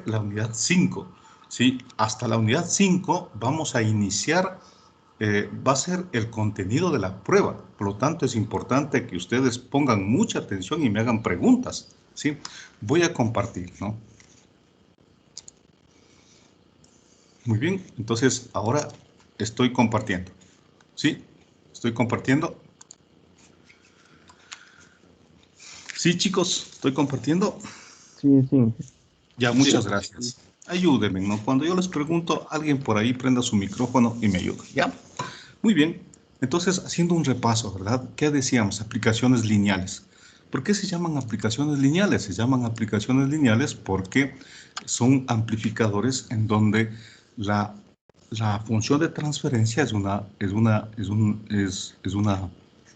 la unidad 5. ¿Sí? Hasta la unidad 5 vamos a iniciar, va a ser el contenido de la prueba. Por lo tanto, es importante que ustedes pongan mucha atención y me hagan preguntas. ¿Sí? Voy a compartir, ¿no? Muy bien, entonces ahora estoy compartiendo. ¿Sí? Estoy compartiendo. Sí, chicos, estoy compartiendo. Sí, sí. Ya, muchas gracias. Ayúdenme, ¿no? Cuando yo les pregunto, alguien por ahí prenda su micrófono y me ayuda, ¿ya? Muy bien. Entonces, haciendo un repaso, ¿verdad? ¿Qué decíamos? Aplicaciones lineales. ¿Por qué se llaman aplicaciones lineales? Se llaman aplicaciones lineales porque son amplificadores en donde la función de transferencia es una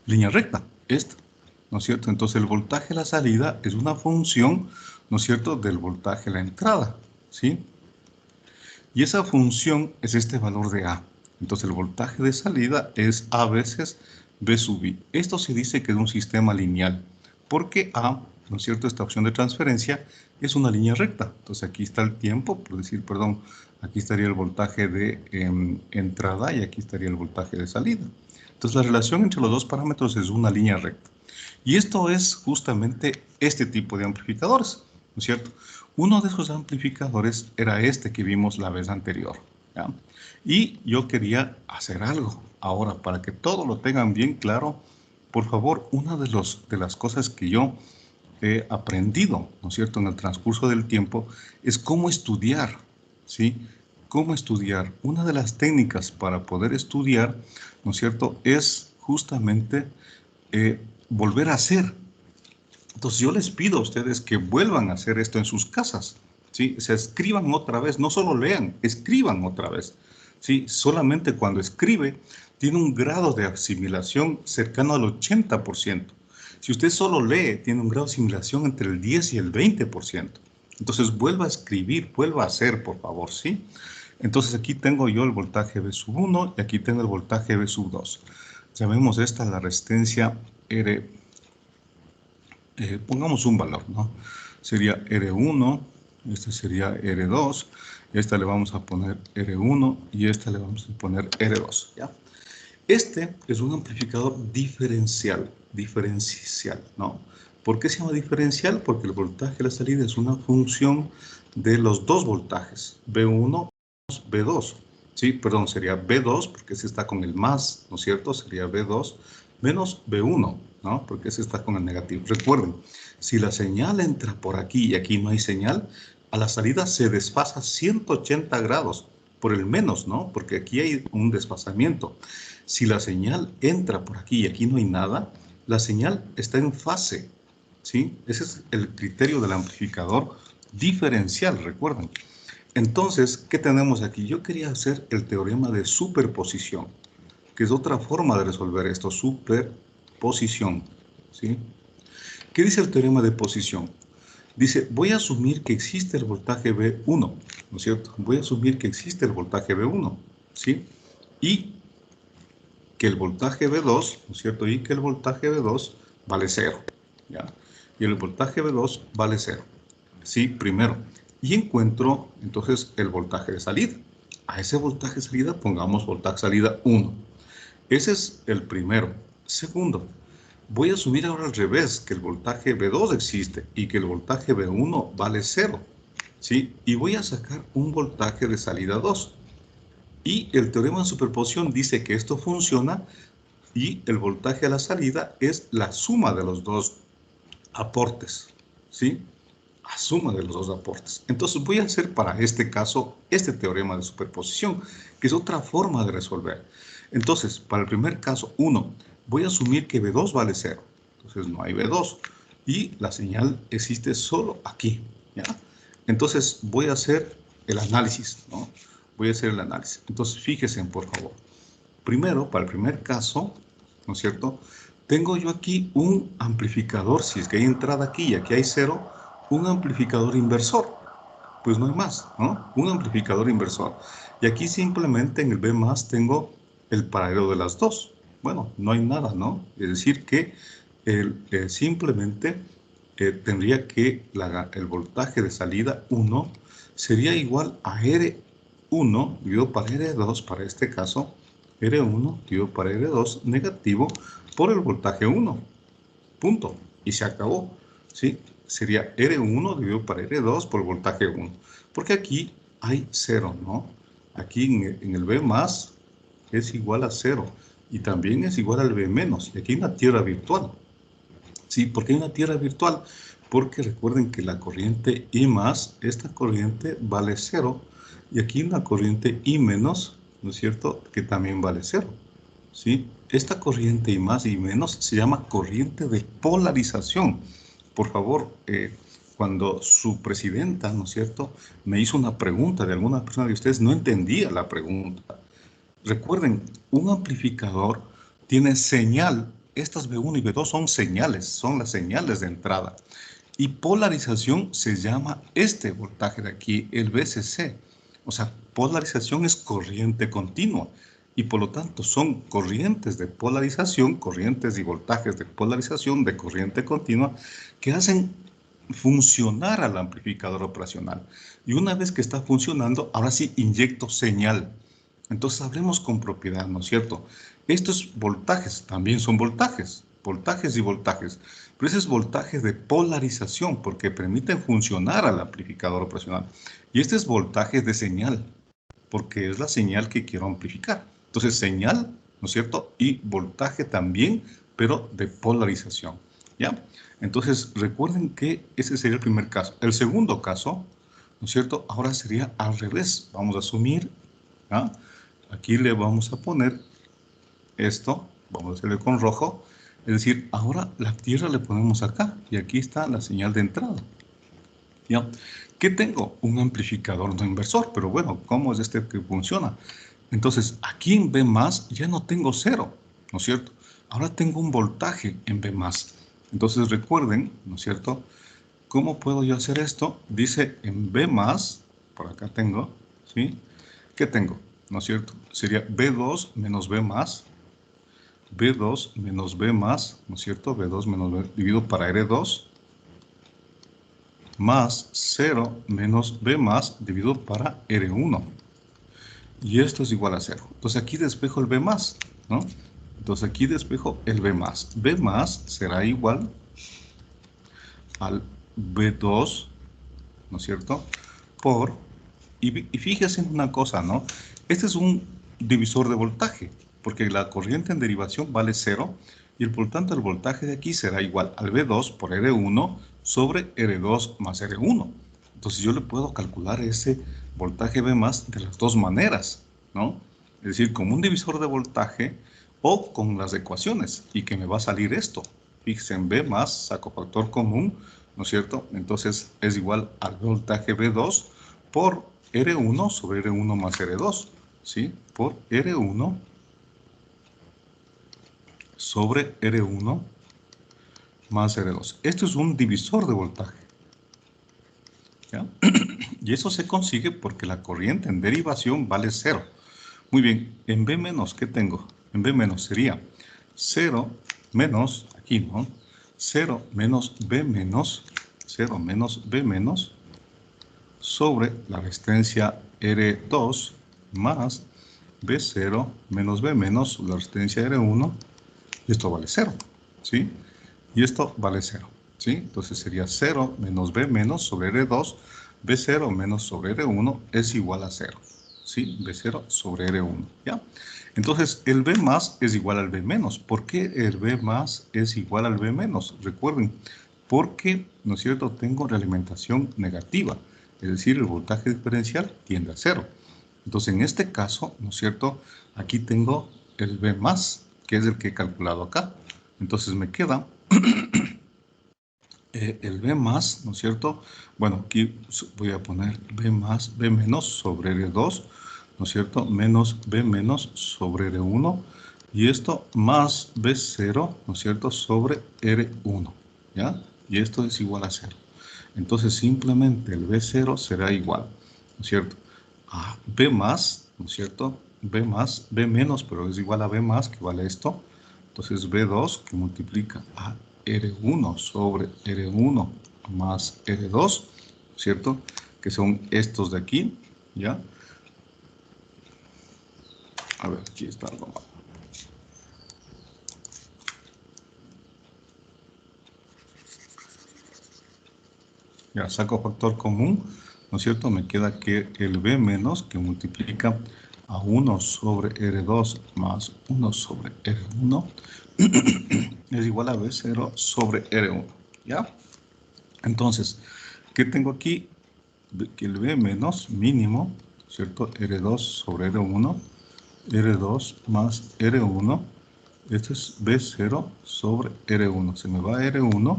línea recta, esta, ¿no es cierto? Entonces, el voltaje a la salida es una función, ¿no es cierto?, del voltaje a la entrada, ¿sí? Y esa función es este valor de A. Entonces el voltaje de salida es A veces B sub I. Esto se dice que es un sistema lineal, porque A, ¿no es cierto?, esta opción de transferencia es una línea recta. Entonces aquí está el tiempo, por decir, perdón, aquí estaría el voltaje de entrada y aquí estaría el voltaje de salida. Entonces la relación entre los dos parámetros es una línea recta. Y esto es justamente este tipo de amplificadores, ¿no es cierto? Uno de esos amplificadores era este que vimos la vez anterior, ¿ya? Y yo quería hacer algo ahora para que todo lo tengan bien claro. Por favor, una de las cosas que yo he aprendido, ¿no es cierto?, en el transcurso del tiempo, es cómo estudiar, ¿sí? Cómo estudiar. Una de las técnicas para poder estudiar, ¿no es cierto?, es justamente volver a hacer. Entonces yo les pido a ustedes que vuelvan a hacer esto en sus casas, ¿sí? Se escriban otra vez, no solo lean, escriban otra vez, ¿sí? Solamente cuando escribe tiene un grado de asimilación cercano al 80%. Si usted solo lee, tiene un grado de asimilación entre el 10 y el 20%. Entonces vuelva a escribir, vuelva a hacer, por favor, ¿sí? Entonces aquí tengo yo el voltaje V sub 1 y aquí tengo el voltaje V sub 2. Llamemos esta la resistencia R. Pongamos un valor, ¿no? Sería R1, este sería R2, esta le vamos a poner R1 y esta le vamos a poner R2, ¿ya? Este es un amplificador diferencial, ¿no? ¿Por qué se llama diferencial? Porque el voltaje de la salida es una función de los dos voltajes, B1, B2, ¿sí? Perdón, sería B2 porque ese está con el más, ¿no es cierto? Sería B2 menos B1, ¿no? Porque ese está con el negativo. Recuerden, si la señal entra por aquí y aquí no hay señal, a la salida se desfasa 180 grados por el menos, ¿no? Porque aquí hay un desfasamiento. Si la señal entra por aquí y aquí no hay nada, la señal está en fase, ¿sí? Ese es el criterio del amplificador diferencial, recuerden. Entonces, ¿qué tenemos aquí? Yo quería hacer el teorema de superposición, que es otra forma de resolver esto, superposición, ¿sí? ¿Qué dice el teorema de posición? Dice, voy a asumir que existe el voltaje V1, ¿no es cierto? Voy a asumir que existe el voltaje V1, ¿sí? Y que el voltaje V2, ¿no es cierto? Y que el voltaje V2 vale 0, ¿ya? Y el voltaje V2 vale 0, ¿sí? Primero. Y encuentro, entonces, el voltaje de salida. A ese voltaje de salida pongamos voltaje de salida 1. Ese es el primero. Segundo, voy a subir ahora al revés, que el voltaje V2 existe y que el voltaje V1 vale 0, ¿sí? Y voy a sacar un voltaje de salida 2. Y el teorema de superposición dice que esto funciona y el voltaje a la salida es la suma de los dos aportes, ¿sí? La suma de los dos aportes. Entonces voy a hacer para este caso este teorema de superposición, que es otra forma de resolver. Entonces, para el primer caso, 1, voy a asumir que V2 vale 0. Entonces no hay V2 y la señal existe solo aquí, ¿ya? Entonces voy a hacer el análisis, ¿no? Voy a hacer el análisis. Entonces fíjense, por favor. Primero, para el primer caso, ¿no es cierto? Tengo yo aquí un amplificador, si es que hay entrada aquí y aquí hay 0, un amplificador inversor. Pues no hay más, ¿no? Un amplificador inversor. Y aquí simplemente en el B más tengo el paralelo de las dos. Bueno, no hay nada, ¿no? Es decir que simplemente tendría que el voltaje de salida 1 sería igual a R1 dividido para R2, para este caso, R1 dividido para R2 negativo por el voltaje 1. Punto. Y se acabó. ¿Sí? Sería R1 dividido para R2 por el voltaje 1. Porque aquí hay 0, ¿no? Aquí en el B más es igual a 0. Y también es igual al B menos. Y aquí hay una tierra virtual. ¿Sí? ¿Por qué hay una tierra virtual? Porque recuerden que la corriente I más, esta corriente vale 0. Y aquí una corriente I menos, ¿no es cierto?, que también vale 0. ¿Sí? Esta corriente I más y menos se llama corriente de polarización. Por favor, cuando su presidenta, ¿no es cierto?, me hizo una pregunta de alguna persona de ustedes, no entendía la pregunta. Recuerden, un amplificador tiene señal. Estas B1 y B2 son señales, son las señales de entrada. Y polarización se llama este voltaje de aquí, el VCC. O sea, polarización es corriente continua. Y por lo tanto son corrientes de polarización, corrientes y voltajes de polarización de corriente continua que hacen funcionar al amplificador operacional. Y una vez que está funcionando, ahora sí inyecto señal. Entonces hablemos con propiedad, ¿no es cierto? Estos voltajes también son voltajes, voltajes y voltajes, pero ese es voltaje de polarización porque permiten funcionar al amplificador operacional. Y este es voltaje de señal, porque es la señal que quiero amplificar. Entonces señal, ¿no es cierto? Y voltaje también, pero de polarización, ¿ya? Entonces recuerden que ese sería el primer caso. El segundo caso, ¿no es cierto? Ahora sería al revés. Vamos a asumir, ¿ah? Aquí le vamos a poner esto, vamos a hacerle con rojo, es decir, ahora la tierra le ponemos acá y aquí está la señal de entrada. ¿Ya? ¿Qué tengo? Un amplificador no inversor, pero bueno, ¿cómo es este que funciona? Entonces, aquí en B más ya no tengo 0, ¿no es cierto? Ahora tengo un voltaje en B más. Entonces recuerden, ¿no es cierto? ¿Cómo puedo yo hacer esto? Dice en B más, por acá tengo, ¿sí? ¿Qué tengo? ¿No es cierto? Sería B2 menos B más, B2 menos B más, ¿no es cierto? B2 menos B dividido para R2 más 0 menos B más dividido para R1. Y esto es igual a 0. Entonces aquí despejo el B más, ¿no? Entonces aquí despejo el B más. B más será igual al B2, ¿no es cierto? Por, y fíjense en una cosa, ¿no? Este es un divisor de voltaje, porque la corriente en derivación vale 0, y por tanto el voltaje de aquí será igual al V2 por R1 sobre R2 más R1. Entonces yo le puedo calcular ese voltaje V más de las dos maneras, ¿no? Es decir, como un divisor de voltaje o con las ecuaciones, y que me va a salir esto. Fíjense, en B más saco factor común, ¿no es cierto? Entonces es igual al voltaje V2 por R1 sobre R1 más R2, ¿sí? Por R1 sobre R1 más R2. Esto es un divisor de voltaje, ¿ya? Y eso se consigue porque la corriente en derivación vale 0. Muy bien, en B menos, ¿qué tengo? En B menos sería 0 menos, aquí, ¿no? 0 menos B menos, 0 menos B menos, sobre la resistencia R2 más B0 menos B menos la resistencia R1, y esto vale 0, ¿sí? Y esto vale 0, ¿sí? Entonces sería 0 menos B menos sobre R2, B0 menos sobre R1 es igual a 0, ¿sí? B0 sobre R1, ¿ya? Entonces el B más es igual al B menos. ¿Por qué el B más es igual al B menos? Recuerden, porque, ¿no es cierto?, tengo realimentación negativa. Es decir, el voltaje diferencial tiende a 0. Entonces, en este caso, ¿no es cierto?, aquí tengo el B más, que es el que he calculado acá. Entonces, me queda el B más, ¿no es cierto? Bueno, aquí voy a poner B más, B menos sobre R2, ¿no es cierto? Menos B menos sobre R1. Y esto más B0, ¿no es cierto?, sobre R1, ¿ya? Y esto es igual a 0. Entonces simplemente el B0 será igual, ¿no es cierto?, a B más, ¿no es cierto?, B más, B menos, pero es igual a B más, que vale esto. Entonces B2 que multiplica a R1 sobre R1 más R2, ¿cierto? que son estos de aquí, ¿ya? A ver, aquí está algo más. Ya, saco factor común, ¿no es cierto? Me queda que el B menos, que multiplica a 1 sobre R2 más 1 sobre R1, es igual a B0 sobre R1, ¿ya? Entonces, ¿qué tengo aquí? Que el B menos mínimo, ¿cierto? R2 sobre R1, R2 más R1, esto es B0 sobre R1. Se me va R1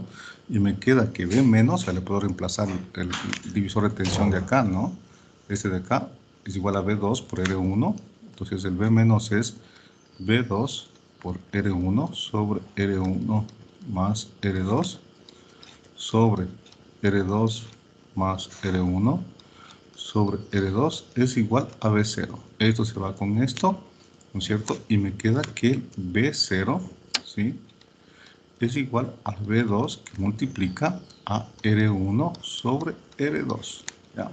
y me queda que B menos, ya le puedo reemplazar el divisor de tensión de acá, ¿no? Este de acá es igual a B2 por R1. Entonces el B menos es B2 por R1 sobre R1 más R2 sobre R2 más R1 sobre R2 es igual a B0. Esto se va con esto, ¿no es cierto? Y me queda que B0, ¿sí? Es igual a B2 que multiplica a R1 sobre R2, ¿ya?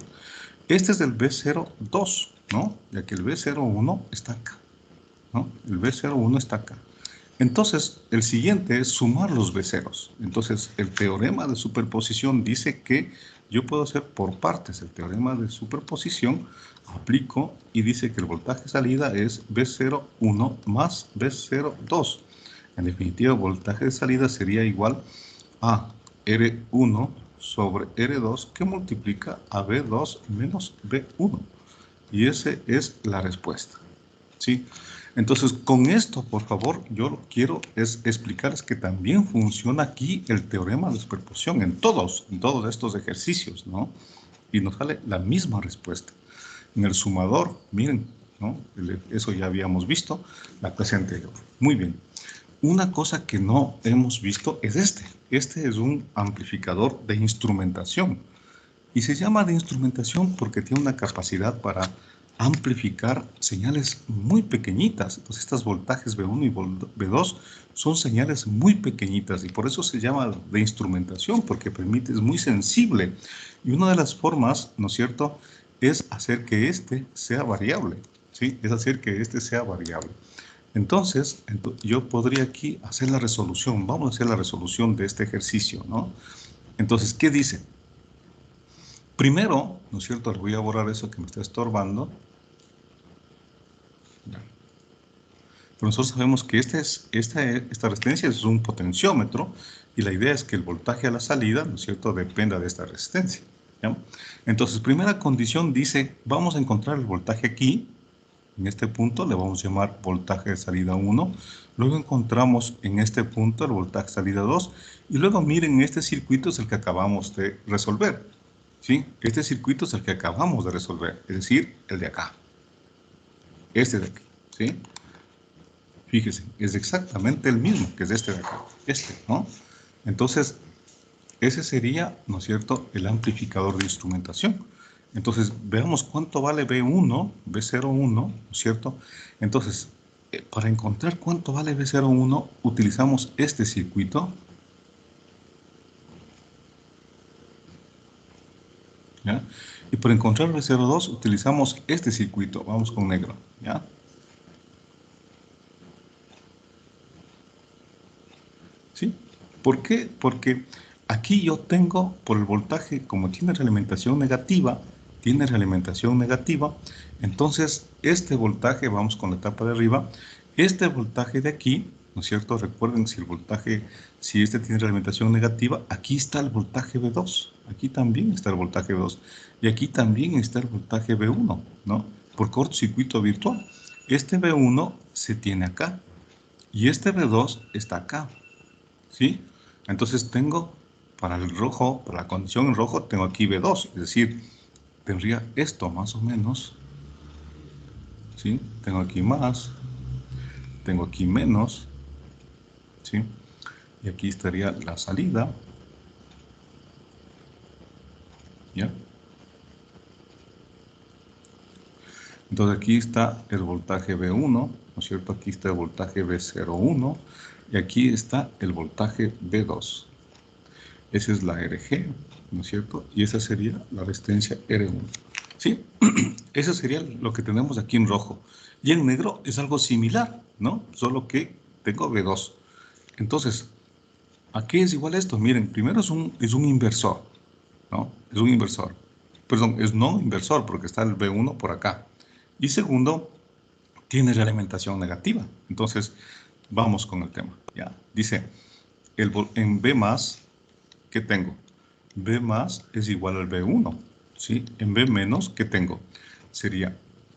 Este es el B02, ¿no? Ya que el B01 está acá, ¿no? El B01 está acá. Entonces, el siguiente es sumar los B0s. Entonces, el teorema de superposición dice que yo puedo hacer por partes el teorema de superposición, aplico y dice que el voltaje salida es B01 más B02. En definitiva, el voltaje de salida sería igual a R1 sobre R2 que multiplica a B2 menos B1. Y esa es la respuesta, ¿sí? Entonces, con esto, por favor, yo lo que quiero es explicarles que también funciona aquí el teorema de superposición en todos estos ejercicios, ¿no? Y nos sale la misma respuesta. En el sumador, miren, ¿no? Eso ya habíamos visto la clase anterior. Muy bien. Una cosa que no hemos visto es este. Este es un amplificador de instrumentación. Y se llama de instrumentación porque tiene una capacidad para amplificar señales muy pequeñitas. Entonces, estos voltajes B1 y B2 son señales muy pequeñitas y por eso se llama de instrumentación, porque permite, es muy sensible. Y una de las formas, ¿no es cierto?, es hacer que este sea variable, ¿sí? Es hacer que este sea variable. Entonces, yo podría aquí hacer la resolución. Vamos a hacer la resolución de este ejercicio, ¿no? Entonces, ¿qué dice? Primero, ¿no es cierto? Le voy a borrar eso que me está estorbando. Pero nosotros sabemos que esta resistencia es un potenciómetro y la idea es que el voltaje a la salida, ¿no es cierto?, dependa de esta resistencia, ¿ya? Entonces, primera condición dice, vamos a encontrar el voltaje aquí, en este punto le vamos a llamar voltaje de salida 1, luego encontramos en este punto el voltaje de salida 2, y luego miren, este circuito es el que acabamos de resolver, ¿sí? Este circuito es el que acabamos de resolver, es decir, el de acá, este de aquí, ¿sí? Fíjese, es exactamente el mismo que es este de acá, ¿no? Entonces, ese sería, ¿no es cierto?, el amplificador de instrumentación. Entonces, veamos cuánto vale B1, B01, ¿no es cierto? Entonces, para encontrar cuánto vale B01, utilizamos este circuito, ¿ya? Y para encontrar B02, utilizamos este circuito, vamos con negro, ¿ya? ¿Sí? ¿Por qué? Porque aquí yo tengo, por el voltaje, como tiene realimentación negativa, entonces este voltaje, vamos con la etapa de arriba, este voltaje de aquí, ¿no es cierto? Recuerden, si el voltaje, si este tiene realimentación negativa, aquí está el voltaje B2, aquí también está el voltaje B2, y aquí también está el voltaje B1, ¿no? Por cortocircuito virtual. Este B1 se tiene acá, y este B2 está acá. ¿Sí? Entonces tengo, para el rojo, para la condición en rojo, tengo aquí B2, es decir, tendría esto más o menos, ¿sí? Tengo aquí más, tengo aquí menos, ¿sí? Y aquí estaría la salida, ¿ya? Entonces aquí está el voltaje B1, ¿no es cierto? Aquí está el voltaje B01 y aquí está el voltaje B2. Esa es la RG, ¿no es cierto? Y esa sería la resistencia R1. ¿Sí? Eso sería lo que tenemos aquí en rojo. Y en negro es algo similar, ¿no? Solo que tengo B2. Entonces, ¿a qué es igual esto? Miren, primero es un inversor, ¿no? Es un inversor. Perdón, es no inversor porque está el B1 por acá. Y segundo, tiene realimentación negativa. Entonces, vamos con el tema, ¿ya? Dice, en B más, ¿qué tengo? B más es igual al B1, ¿sí? En B menos, ¿qué tengo? Sería,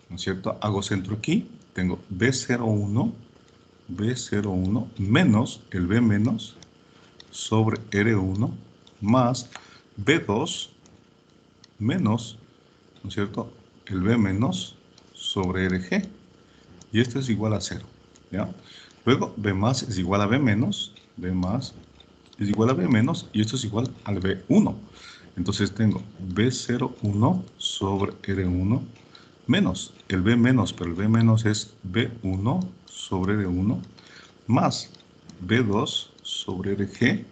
¿no es cierto? Hago centro aquí, tengo B01 menos el B menos sobre R1 más B2 menos, ¿no es cierto? El B menos sobre RG. Y esto es igual a 0, ¿ya? Luego B más es igual a B menos, B más es igual a B menos, y esto es igual al B1. Entonces tengo B01 sobre R1 menos el B menos, pero el B menos es B1 sobre R1 más B2 sobre RG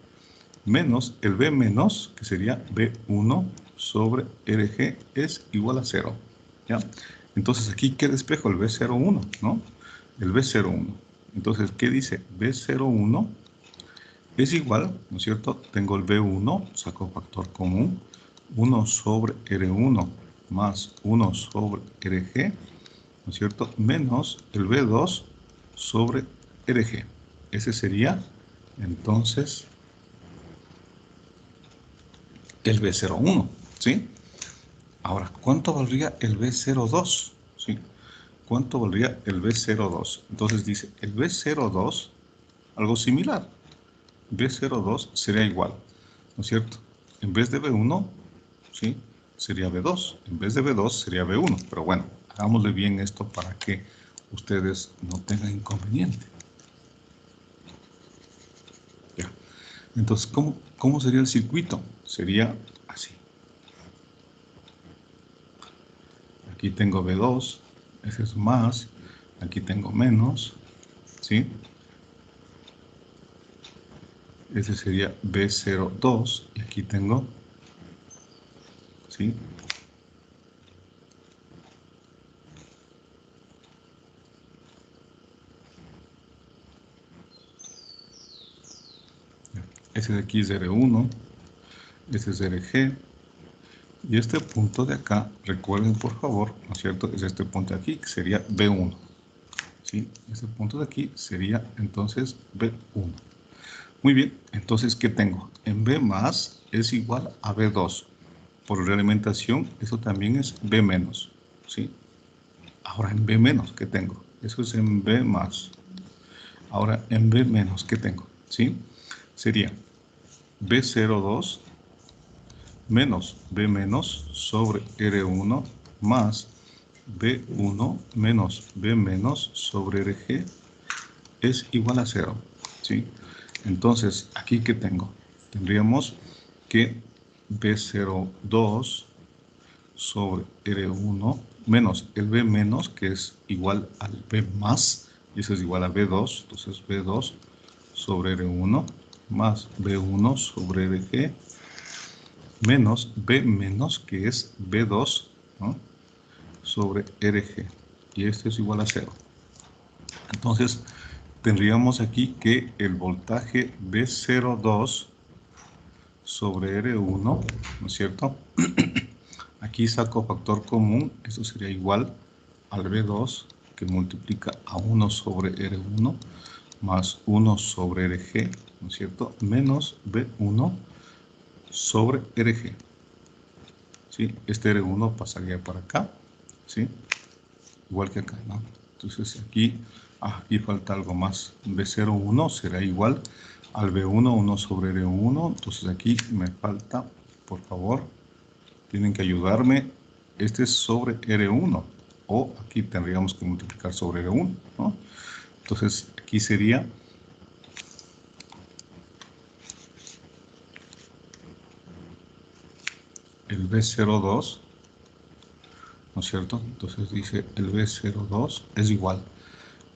menos el B menos, que sería B1 sobre RG, es igual a 0. ¿Ya? Entonces aquí queda espejo el B01, ¿no? El B01. Entonces, ¿qué dice? B01 es igual, ¿no es cierto? Tengo el B1, saco factor común, 1 sobre R1 más 1 sobre RG, ¿no es cierto? Menos el B2 sobre RG. Ese sería, entonces, el B01, ¿sí? Ahora, ¿cuánto valdría el B02? ¿Sí? ¿Cuánto valdría el B02? Entonces dice, el B02, algo similar. B02 sería igual, ¿no es cierto? En vez de B1, ¿sí? Sería B2. En vez de B2 sería B1. Pero bueno, hagámosle bien esto para que ustedes no tengan inconveniente. Ya. Entonces, ¿cómo sería el circuito? Sería así. Aquí tengo B2, ese es más, aquí tengo menos, ¿sí? Ese sería B02 y aquí tengo, ¿sí? Ese de aquí es R1, ese es RG, y este punto de acá, recuerden por favor, ¿no es cierto? Es este punto de aquí, que sería B1, ¿sí? Este punto de aquí sería entonces B1. Muy bien, entonces, ¿qué tengo? En B más es igual a B2. Por realimentación, eso también es B menos, ¿sí? Ahora en B menos, ¿qué tengo? Eso es en B más. Ahora en B menos, ¿qué tengo? ¿Sí? Sería B02 menos B menos sobre R1 más B1 menos B menos sobre RG es igual a 0. ¿Sí? Entonces, ¿aquí qué tengo? Tendríamos que B02 sobre R1 menos el B menos, que es igual al B más, y eso es igual a B2, entonces B2 sobre R1 más B1 sobre RG menos B menos, que es B2, ¿no? Sobre RG, y esto es igual a 0. Entonces, tendríamos aquí que el voltaje B02 sobre R1, ¿no es cierto? Aquí saco factor común, eso sería igual al B2 que multiplica a 1 sobre R1 más 1 sobre RG, ¿no es cierto? Menos B1 sobre RG. ¿Sí? Este R1 pasaría para acá, ¿sí? Igual que acá, ¿no? Entonces aquí falta algo más. B01 será igual al B1, 1 sobre R1. Entonces aquí me falta, por favor, tienen que ayudarme. Este es sobre R1. O aquí tendríamos que multiplicar sobre R1, ¿no? Entonces aquí sería el B02, ¿no es cierto? Entonces dice el B02 es igual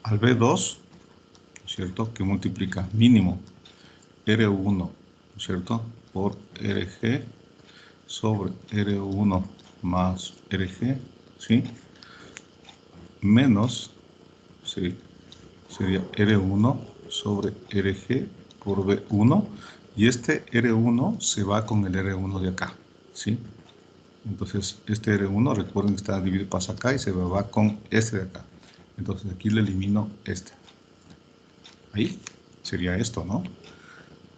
al B2, ¿no es cierto? Que multiplica mínimo R1, ¿no es cierto? Por RG sobre R1 más RG, ¿sí? Menos, ¿sí? Sería R1 sobre RG por B1, y este R1 se va con el R1 de acá, ¿sí? Entonces, este R1, recuerden que está dividido, pasa acá y se va con este de acá. Entonces, aquí le elimino este. Ahí sería esto, ¿no?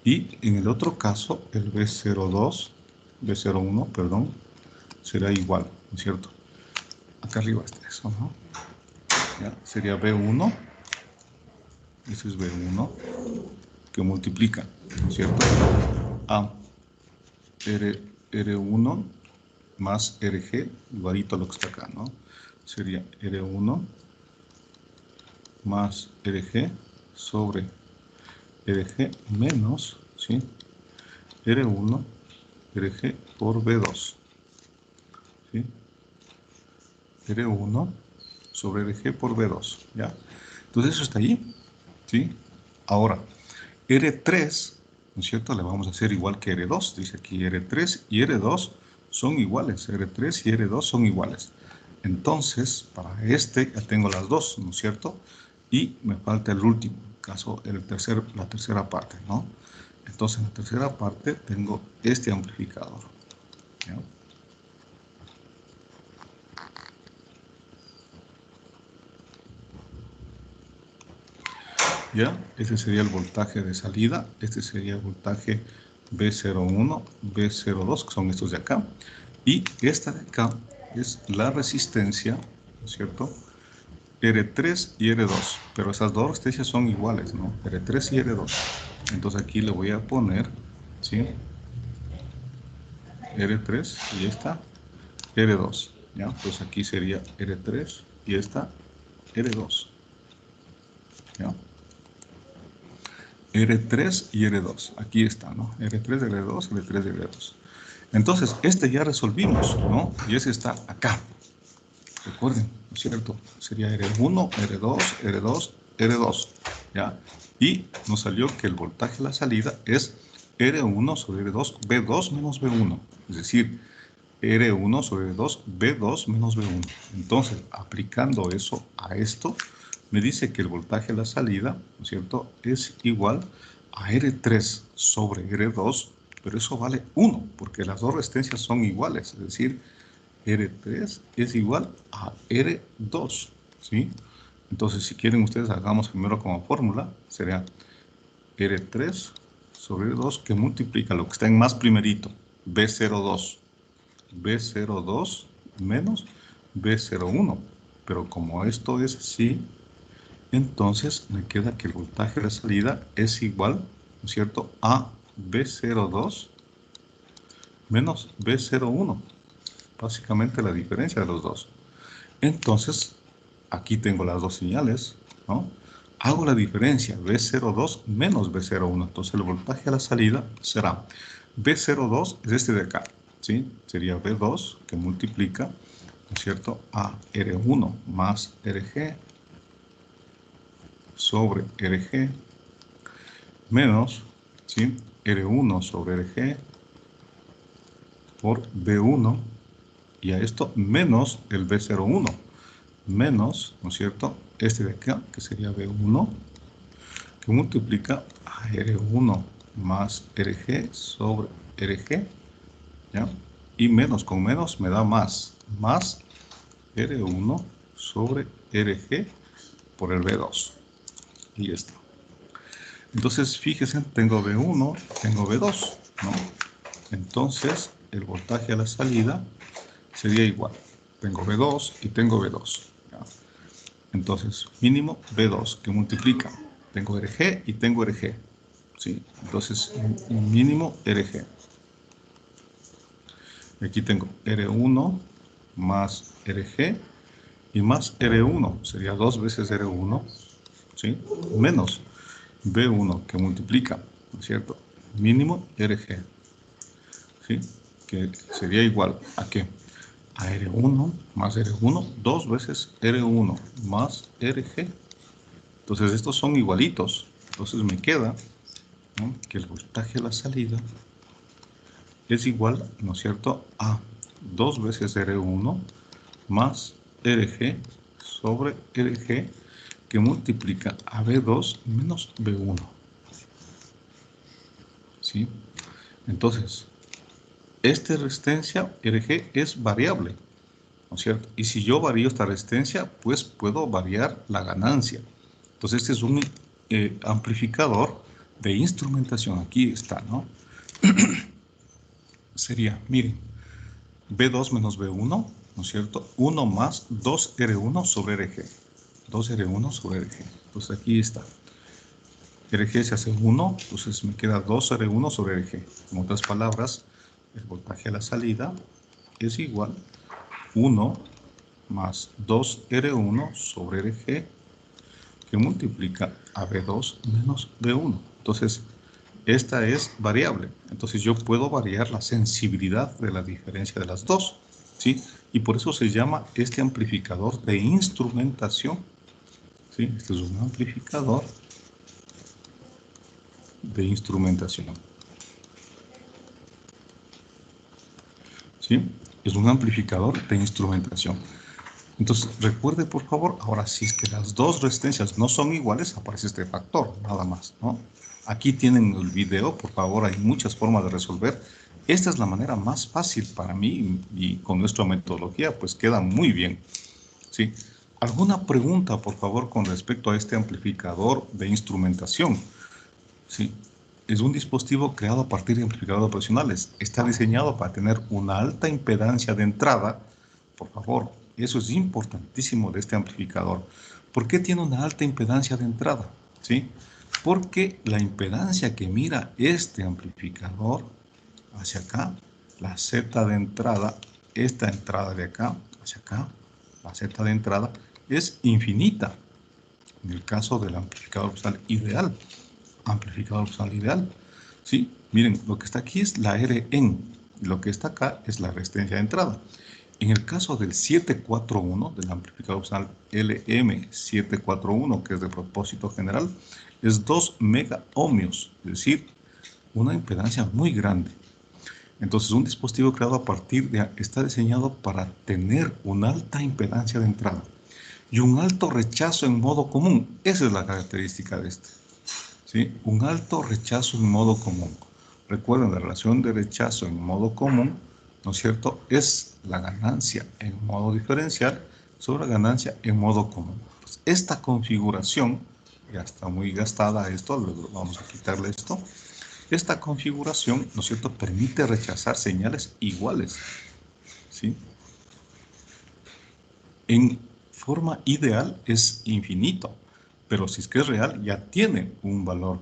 Y en el otro caso, el B01, perdón, será igual, ¿no es cierto? Acá arriba está eso, ¿no? ¿Ya? Sería B1, ese es B1, que multiplica, ¿no es cierto? A R1 más RG, igualito a lo que está acá, ¿no? Sería R1 más RG sobre RG menos, ¿sí? R1 RG por B2, ¿sí? R1 sobre RG por B2, ¿ya? Entonces eso está ahí, ¿sí? Ahora, R3, ¿no es cierto? Le vamos a hacer igual que R2, dice aquí R3 y R2 son iguales, R3 y R2 son iguales. Entonces, para este ya tengo las dos, ¿no es cierto? Y me falta el último, caso, la tercera parte, ¿no? Entonces, en la tercera parte tengo este amplificador, ¿ya? ¿Ya? Este sería el voltaje de salida, este sería el voltaje B01, B02, que son estos de acá, y esta de acá es la resistencia, ¿no es cierto? R3 y R2, pero esas dos resistencias son iguales, ¿no? R3 y R2. Entonces aquí le voy a poner, ¿sí? R3 y esta R2, ¿ya? Pues aquí sería R3 y esta R2, ¿ya? R3 y R2, aquí está, ¿no? R3, R2, R3, R2. Entonces, este ya resolvimos, ¿no? Y ese está acá. Recuerden, ¿no es cierto? Sería R1, R2, R2, R2, ¿ya? Y nos salió que el voltaje de la salida es R1 sobre R2, B2 menos B1. Es decir, R1 sobre R2, B2 menos B1. Entonces, aplicando eso a esto, me dice que el voltaje de la salida, ¿no es cierto?, es igual a R3 sobre R2, pero eso vale 1, porque las dos resistencias son iguales, es decir, R3 es igual a R2, ¿sí? Entonces, si quieren ustedes, hagamos primero como fórmula, sería R3 sobre R2 que multiplica lo que está en más primerito, B02, B02 menos B01. Pero como esto es así, entonces me queda que el voltaje de salida es igual, ¿no es cierto?, a B02 menos B01. Básicamente la diferencia de los dos. Entonces, aquí tengo las dos señales, ¿no? Hago la diferencia, B02 menos B01. Entonces, el voltaje a la salida será B02 es este de acá, ¿sí? Sería B2 que multiplica, ¿no es cierto?, a R1 más RG sobre RG menos, ¿sí?, R1 sobre RG por B1, y a esto menos el B01, menos, ¿no es cierto?, este de acá, que sería B1, que multiplica a R1 más RG sobre RG, ¿ya? Y menos con menos me da más R1 sobre RG por el B2. Y esto. Entonces, fíjense, tengo B1, tengo B2, ¿no? Entonces, el voltaje a la salida sería igual. Tengo B2 y tengo B2. ¿Ya? Entonces, mínimo B2 que multiplica. Tengo RG y tengo RG. ¿Sí? Entonces, mínimo RG. Aquí tengo R1 más RG y más R1. Sería 2 veces R1. ¿Sí? Menos B1 que multiplica, ¿no es cierto?, mínimo RG. ¿Sí? Que sería igual a ¿qué? A R1 más R1, 2 veces R1 más RG. Entonces estos son igualitos. Entonces me queda, ¿no?, que el voltaje a la salida es igual, ¿no es cierto?, a 2 veces R1 más RG sobre RG que multiplica a B2 menos B1. ¿Sí? Entonces, esta resistencia RG es variable, ¿no es cierto? Y si yo varío esta resistencia, pues puedo variar la ganancia. Entonces, este es un amplificador de instrumentación. Aquí está, ¿no? Sería, miren, B2 menos B1, ¿no es cierto? 1 más 2R1 sobre RG. 2R1 sobre RG. Entonces, aquí está. RG se hace 1, entonces me queda 2R1 sobre RG. En otras palabras, el voltaje a la salida es igual 1 más 2R1 sobre RG que multiplica a B2 menos B1. Entonces, esta es variable. Entonces, yo puedo variar la sensibilidad de la diferencia de las dos, ¿sí? Y por eso se llama este amplificador de instrumentación, ¿sí? Este es un amplificador de instrumentación, ¿sí? Es un amplificador de instrumentación. Entonces, recuerde, por favor, ahora si es que las dos resistencias no son iguales, aparece este factor, nada más, ¿no? Aquí tienen el video, por favor, hay muchas formas de resolver. Esta es la manera más fácil para mí y con nuestra metodología, pues queda muy bien, ¿sí? ¿Alguna pregunta, por favor, con respecto a este amplificador de instrumentación? Sí, es un dispositivo creado a partir de amplificadores operacionales. Está diseñado para tener una alta impedancia de entrada. Por favor, eso es importantísimo de este amplificador. ¿Por qué tiene una alta impedancia de entrada? ¿Sí? Porque la impedancia que mira este amplificador hacia acá, la Z de entrada, esta entrada de acá, hacia acá, la Z de entrada, es infinita. En el caso del amplificador opcional ideal, amplificador opcional ideal. ¿Sí? Miren, lo que está aquí es la Rn, y lo que está acá es la resistencia de entrada. En el caso del 741, del amplificador opcional LM741, que es de propósito general, es 2 megaohmios, es decir, una impedancia muy grande. Entonces, un dispositivo creado a partir de, está diseñado para tener una alta impedancia de entrada y un alto rechazo en modo común. Esa es la característica de este. ¿Sí? Un alto rechazo en modo común. Recuerden, la relación de rechazo en modo común, ¿no es cierto?, es la ganancia en modo diferencial sobre la ganancia en modo común. Pues esta configuración, ya está muy gastada esto, luego vamos a quitarle esto. Esta configuración, ¿no es cierto?, permite rechazar señales iguales, ¿sí? En forma ideal es infinito, pero si es que es real, ya tiene un valor.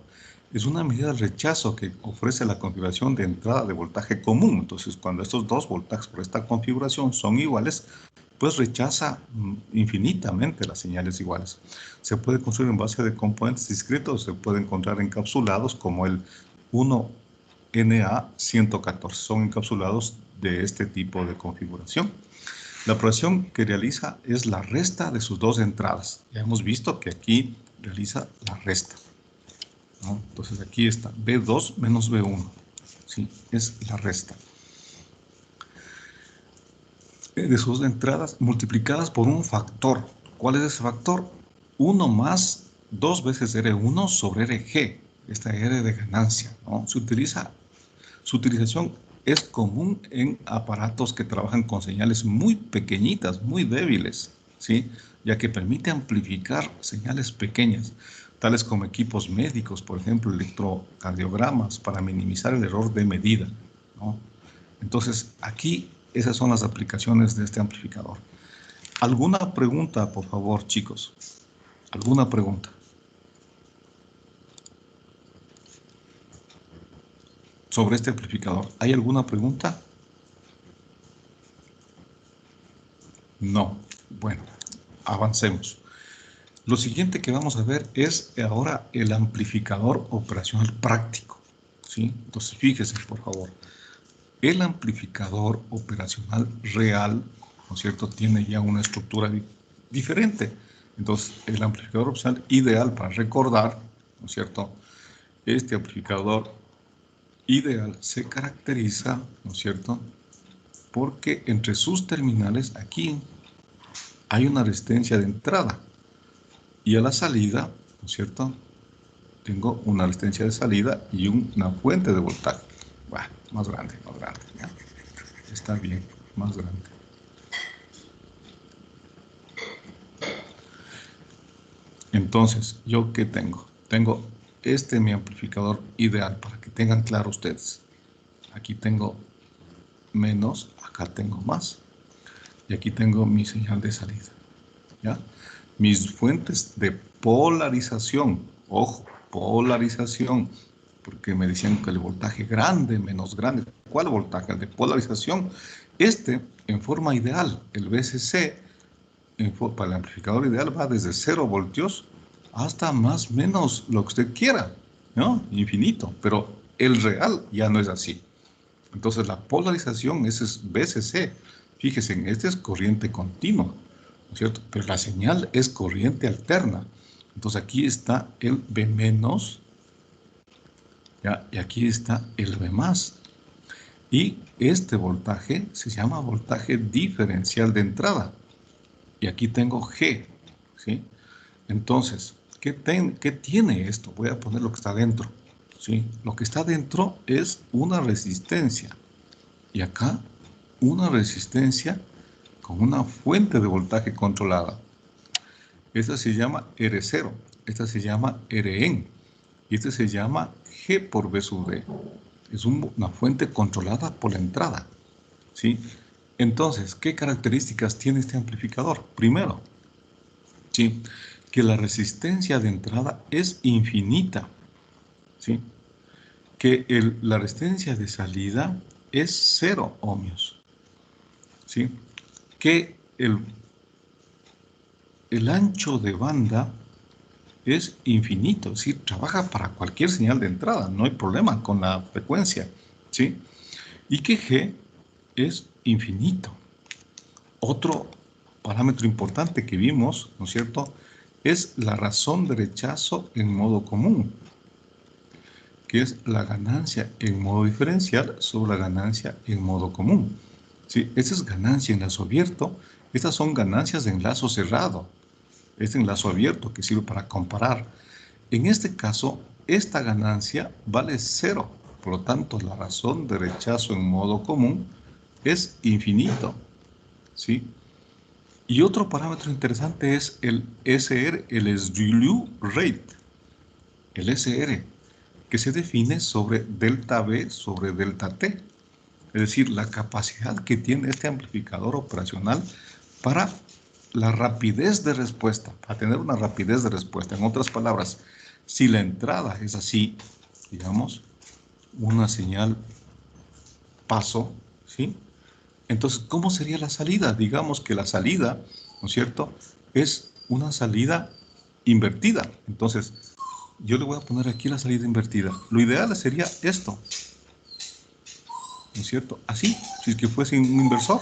Es una medida de rechazo que ofrece la configuración de entrada de voltaje común. Entonces, cuando estos dos voltajes por esta configuración son iguales, pues rechaza infinitamente las señales iguales. Se puede construir en base de componentes discretos, se puede encontrar encapsulados como el 1NA114. Son encapsulados de este tipo de configuración. La operación que realiza es la resta de sus dos entradas. Ya hemos visto que aquí realiza la resta, ¿no? Entonces aquí está B2 menos B1. ¿Sí? Es la resta de sus entradas multiplicadas por un factor. ¿Cuál es ese factor? 1 más 2 veces R1 sobre RG. Esta R de ganancia, ¿no? Su utilización es común en aparatos que trabajan con señales muy pequeñitas, muy débiles, ¿sí? Ya que permite amplificar señales pequeñas, tales como equipos médicos, por ejemplo, electrocardiogramas, para minimizar el error de medida, ¿no? Entonces, aquí esas son las aplicaciones de este amplificador. ¿Alguna pregunta, por favor, chicos? ¿Alguna pregunta? Sobre este amplificador. ¿Hay alguna pregunta? No. Bueno, avancemos. Lo siguiente que vamos a ver es ahora el amplificador operacional práctico, ¿sí? Entonces, fíjese, por favor. El amplificador operacional real, ¿no es cierto?, tiene ya una estructura diferente. Entonces, el amplificador opcional ideal para recordar, ¿no es cierto?, este amplificador ideal se caracteriza, ¿no es cierto?, porque entre sus terminales aquí hay una resistencia de entrada y a la salida, ¿no es cierto?, tengo una resistencia de salida y una fuente de voltaje. Bueno, más grande, ¿ya? Está bien, más grande. Entonces, ¿yo qué tengo? Tengo mi amplificador ideal para que tengan claro ustedes. Aquí tengo menos, acá tengo más. Y aquí tengo mi señal de salida. ¿Ya? Mis fuentes de polarización, ojo, polarización, porque me decían que el voltaje grande, menos grande. ¿Cuál voltaje? El de polarización. En forma ideal, el VCC, para el amplificador ideal, va desde 0 voltios hasta más o menos lo que usted quiera, ¿no? Infinito, pero el real ya no es así. Entonces la polarización, ese es VCC. Fíjense, este es corriente continua, ¿no es cierto? Pero la señal es corriente alterna. Entonces aquí está el V menos, ¿ya? Y aquí está el V más. Y este voltaje se llama voltaje diferencial de entrada. Y aquí tengo G, ¿sí? Entonces, ¿qué tiene esto? Voy a poner lo que está dentro, ¿sí? Lo que está dentro es una resistencia. Y acá, una resistencia con una fuente de voltaje controlada. Esta se llama R0, esta se llama Rn, y esta se llama G por V sub D. Es una fuente controlada por la entrada, ¿sí? Entonces, ¿qué características tiene este amplificador? Primero, ¿sí?, que la resistencia de entrada es infinita, ¿sí?, que la resistencia de salida es 0 ohmios, ¿sí?, que el ancho de banda es infinito, es decir, trabaja para cualquier señal de entrada, no hay problema con la frecuencia, ¿sí?, y que G es infinito. Otro parámetro importante que vimos, ¿no es cierto?, es la razón de rechazo en modo común, que es la ganancia en modo diferencial sobre la ganancia en modo común. ¿Sí? Esta es ganancia en lazo abierto, estas son ganancias en lazo cerrado. Este en lazo abierto que sirve para comparar. En este caso, esta ganancia vale 0, por lo tanto la razón de rechazo en modo común es infinito, ¿sí? Y otro parámetro interesante es el SR, el slew rate, el SR, que se define sobre delta V sobre delta T, es decir, la capacidad que tiene este amplificador operacional para la rapidez de respuesta, para tener una rapidez de respuesta. En otras palabras, si la entrada es así, digamos, una señal paso, ¿sí?, entonces, ¿cómo sería la salida? Digamos que la salida, ¿no es cierto?, es una salida invertida. Entonces, yo le voy a poner aquí la salida invertida. Lo ideal sería esto, ¿no es cierto? Así, si es que fuese un inversor,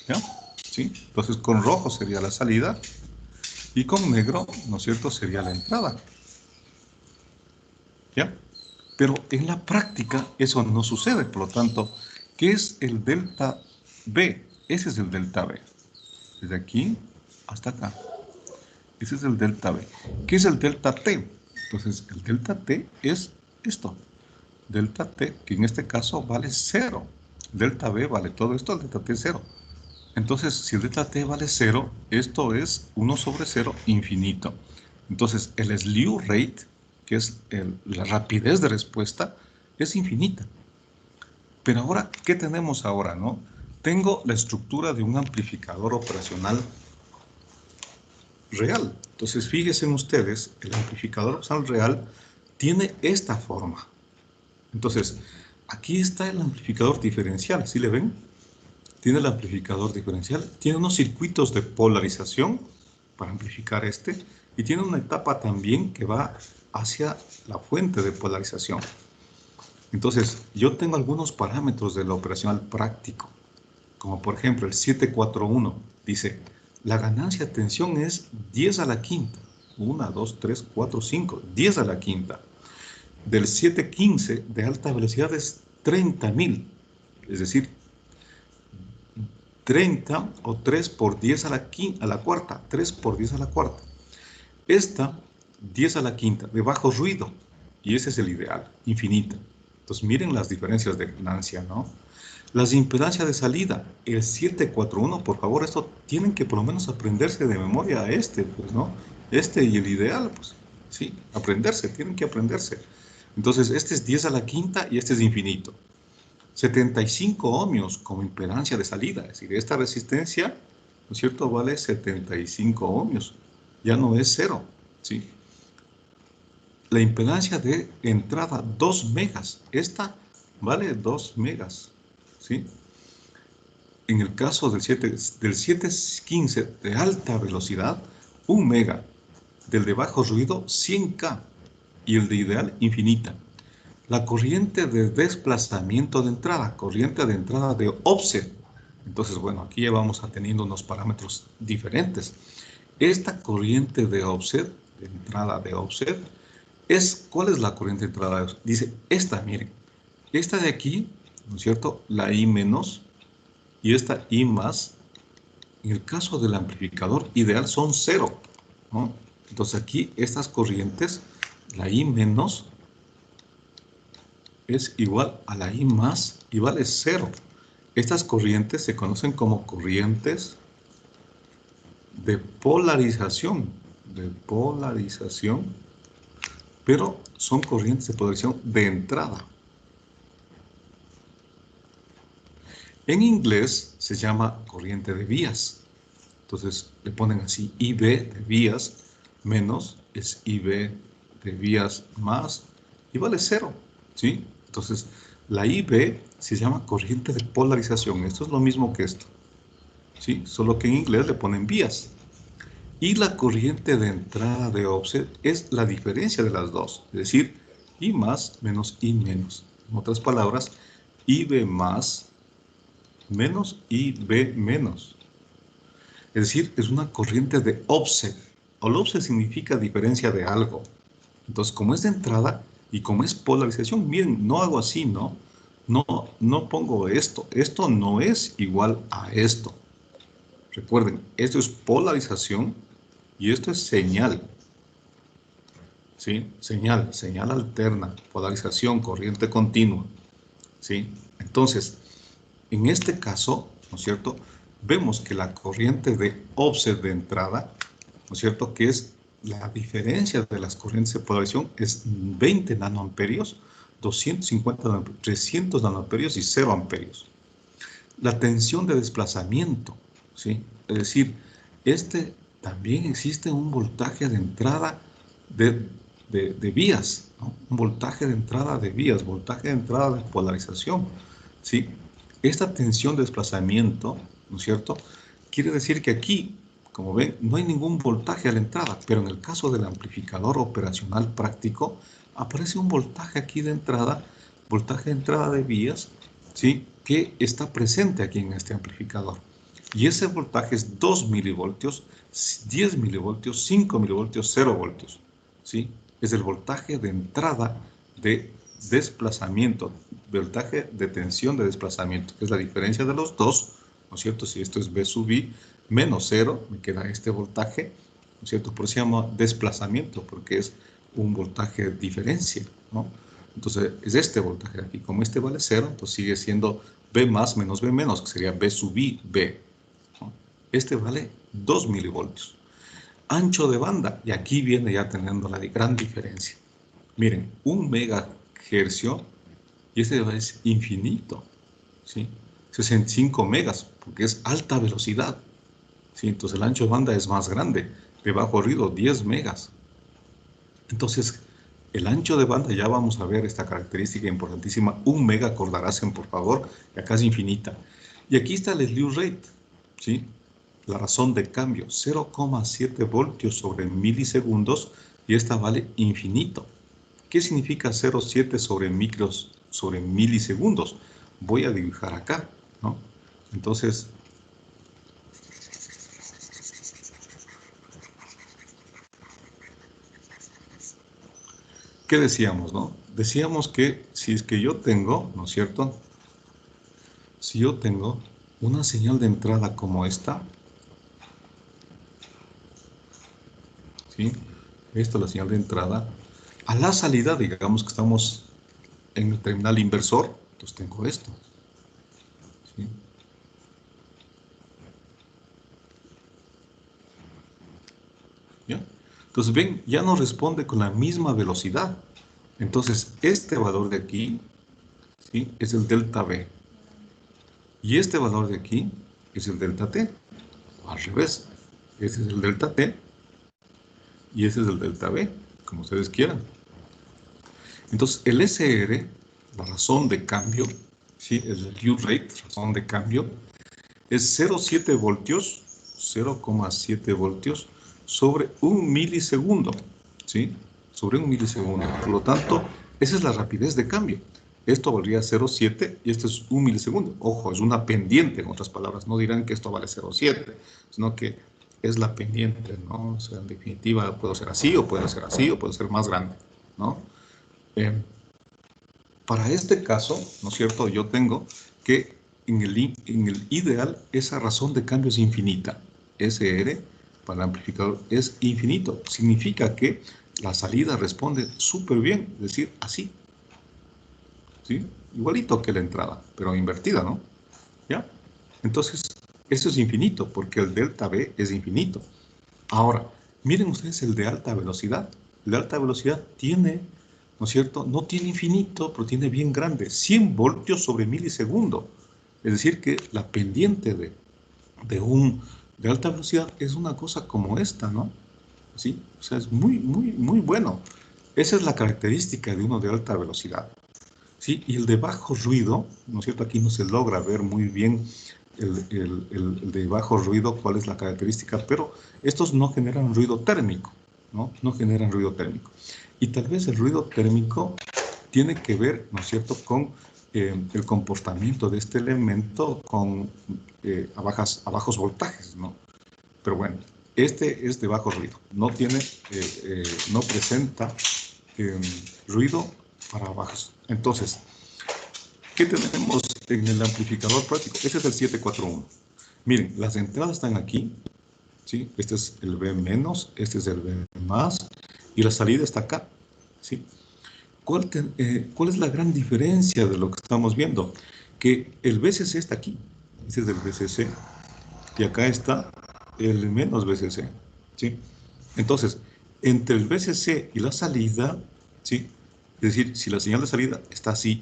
¿ya? ¿Sí? Entonces, con rojo sería la salida y con negro, ¿no es cierto?, sería la entrada, ¿ya? Pero en la práctica eso no sucede, por lo tanto, ¿qué es el delta B? Ese es el delta B. Desde aquí hasta acá. Ese es el delta B. ¿Qué es el delta T? Entonces, el delta T es esto. Delta T, que en este caso vale 0. Delta B vale todo esto, el delta T es 0. Entonces, si el delta T vale 0, esto es 1 sobre 0 infinito. Entonces, el slew rate, que es la rapidez de respuesta, es infinita. Pero ahora, ¿qué tenemos ahora, no? Tengo la estructura de un amplificador operacional real. Entonces, fíjense ustedes, el amplificador operacional real tiene esta forma. Entonces, aquí está el amplificador diferencial, ¿sí le ven? Tiene el amplificador diferencial, tiene unos circuitos de polarización para amplificar y tiene una etapa también que va hacia la fuente de polarización. Entonces, yo tengo algunos parámetros del operacional práctico, como por ejemplo el 741, dice, la ganancia de tensión es 10 a la quinta, 1, 2, 3, 4, 5, 10 a la quinta. del 715 de alta velocidad es 30.000, es decir, 30 o 3 por 10 a la cuarta, 3 por 10 a la cuarta. Esta, 10 a la quinta, de bajo ruido, y ese es el ideal, infinita. Entonces miren las diferencias de ganancia, ¿no? Las impedancias de salida, el 741, por favor, esto tienen que por lo menos aprenderse de memoria a este, pues, ¿no? Este y el ideal, pues, sí, aprenderse, tienen que aprenderse. Entonces, este es 10 a la quinta y este es infinito. 75 ohmios como impedancia de salida, es decir, esta resistencia, ¿no es cierto?, vale 75 ohmios, ya no es cero, ¿sí? La impedancia de entrada, 2 megas, esta vale 2 megas, ¿sí? En el caso del 715 de alta velocidad, 1 mega, del de bajo ruido, 100K, y el de ideal, infinita. La corriente de desplazamiento de entrada, corriente de entrada de offset. Entonces, bueno, aquí ya vamos a teniendo unos parámetros diferentes. Esta corriente de offset, de entrada de offset, ¿cuál es la corriente de entrada de offset? Dice, esta, miren, esta de aquí, ¿no es cierto? La I menos y esta I más. En el caso del amplificador ideal son 0, ¿no? Entonces aquí estas corrientes, la I menos es igual a la I más y vale 0. Estas corrientes se conocen como corrientes de polarización, pero son corrientes de polarización de entrada. En inglés se llama corriente de vías. Entonces le ponen así, IB de vías menos es IB de vías más y vale 0, ¿sí? Entonces la IB se llama corriente de polarización. Esto es lo mismo que esto, ¿sí? Solo que en inglés le ponen vías. Y la corriente de entrada de offset es la diferencia de las dos, es decir, I más menos I menos. En otras palabras, IB más menos IB menos. Es decir, es una corriente de offset. El offset significa diferencia de algo. Entonces, como es de entrada y como es polarización, miren, no hago así, ¿no? No pongo esto. Esto no es igual a esto. Recuerden, esto es polarización y esto es señal. ¿Sí? Señal alterna, polarización, corriente continua. ¿Sí? Entonces, en este caso, ¿no es cierto?, vemos que la corriente de offset de entrada, ¿no es cierto?, que es la diferencia de las corrientes de polarización, es 20 nanoamperios, 250 nanoamperios, 300 nanoamperios y 0 amperios. La tensión de desplazamiento, ¿sí? Es decir, también existe un voltaje de entrada de vías, ¿no? Un voltaje de entrada de vías, voltaje de entrada de polarización, ¿sí? Esta tensión de desplazamiento, ¿no es cierto?, quiere decir que aquí, como ven, no hay ningún voltaje a la entrada, pero en el caso del amplificador operacional práctico, aparece un voltaje aquí de entrada, voltaje de entrada de vías, ¿sí?, que está presente aquí en este amplificador. Y ese voltaje es 2 milivoltios, 10 milivoltios, 5 milivoltios, 0 voltios, ¿sí? Es el voltaje de entrada de desplazamiento, voltaje de tensión de desplazamiento, que es la diferencia de los dos, ¿no es cierto? Si esto es V sub I menos 0, me queda este voltaje, ¿no es cierto? Por eso se llama desplazamiento, porque es un voltaje de diferencia, ¿no? Entonces, es este voltaje de aquí. Como este vale 0, pues sigue siendo V más menos V menos, que sería V sub I, V, ¿no? Este vale 2 milivoltios. Ancho de banda, y aquí viene ya teniendo la gran diferencia. Miren, 1 megahercio, y este es infinito, ¿sí? 65 megas, porque es alta velocidad, ¿sí? Entonces el ancho de banda es más grande, de bajo ruido, 10 megas. Entonces, el ancho de banda, ya vamos a ver esta característica importantísima, 1 mega, acordarásen, por favor, que acá es infinita. Y aquí está el slew rate, ¿sí? La razón de cambio, 0,7 voltios sobre milisegundos, y esta vale infinito. ¿Qué significa 0,7 sobre milisegundos? Voy a dibujar acá, ¿no? Entonces, ¿qué decíamos, no? decíamos que si es que yo tengo, ¿no es cierto? Si yo tengo una señal de entrada como esta, ¿sí? Esta es la señal de entrada. A la salida, digamos que estamos en el terminal inversor, entonces tengo esto, ¿sí? ¿Ya? Entonces, ven, ya no responde con la misma velocidad. Entonces, este valor de aquí, ¿sí? Es el delta V. Y este valor de aquí es el delta T. O al revés. Ese es el delta T y ese es el delta V, como ustedes quieran. Entonces, el SR, la razón de cambio, ¿sí? El U rate, razón de cambio, es 0,7 voltios, 0,7 voltios sobre un milisegundo, ¿sí? Sobre un milisegundo. Por lo tanto, esa es la rapidez de cambio. Esto valdría 0,7 y esto es un milisegundo. Ojo, es una pendiente, en otras palabras. No dirán que esto vale 0,7, sino que es la pendiente, ¿no? O sea, en definitiva, puede ser así, o puede ser así, o puede ser más grande, ¿no? Eh, para este caso, ¿no es cierto? Yo tengo que en el ideal esa razón de cambio es infinita. SR para el amplificador es infinito. Significa que la salida responde súper bien, es decir, así. ¿Sí? Igualito que la entrada, pero invertida, ¿no? ¿Ya? Entonces, eso es infinito porque el delta V es infinito. Ahora, miren ustedes el de alta velocidad. El de alta velocidad tiene, ¿no es cierto? No tiene infinito, pero tiene bien grande, 100 voltios sobre milisegundo. Es decir, que la pendiente de alta velocidad es una cosa como esta, ¿no? ¿Sí? O sea, es muy, muy, muy bueno. Esa es la característica de uno de alta velocidad. ¿Sí? Y el de bajo ruido, ¿no es cierto? Aquí no se logra ver muy bien el de bajo ruido, cuál es la característica, pero estos no generan ruido térmico, ¿no? No generan ruido térmico. Y tal vez el ruido térmico tiene que ver, ¿no es cierto?, con el comportamiento de este elemento a bajos voltajes, ¿no? Pero bueno, este es de bajo ruido, no presenta ruido para bajos. Entonces, ¿qué tenemos en el amplificador práctico? Este es el 741. Miren, las entradas están aquí, ¿sí? Este es el B menos, este es el B más, y la salida está acá, ¿sí? ¿Cuál es la gran diferencia de lo que estamos viendo? Que el VCC está aquí, este es el VCC, y acá está el menos VCC, ¿sí? Entonces, entre el VCC y la salida, ¿sí? Es decir, si la señal de salida está así,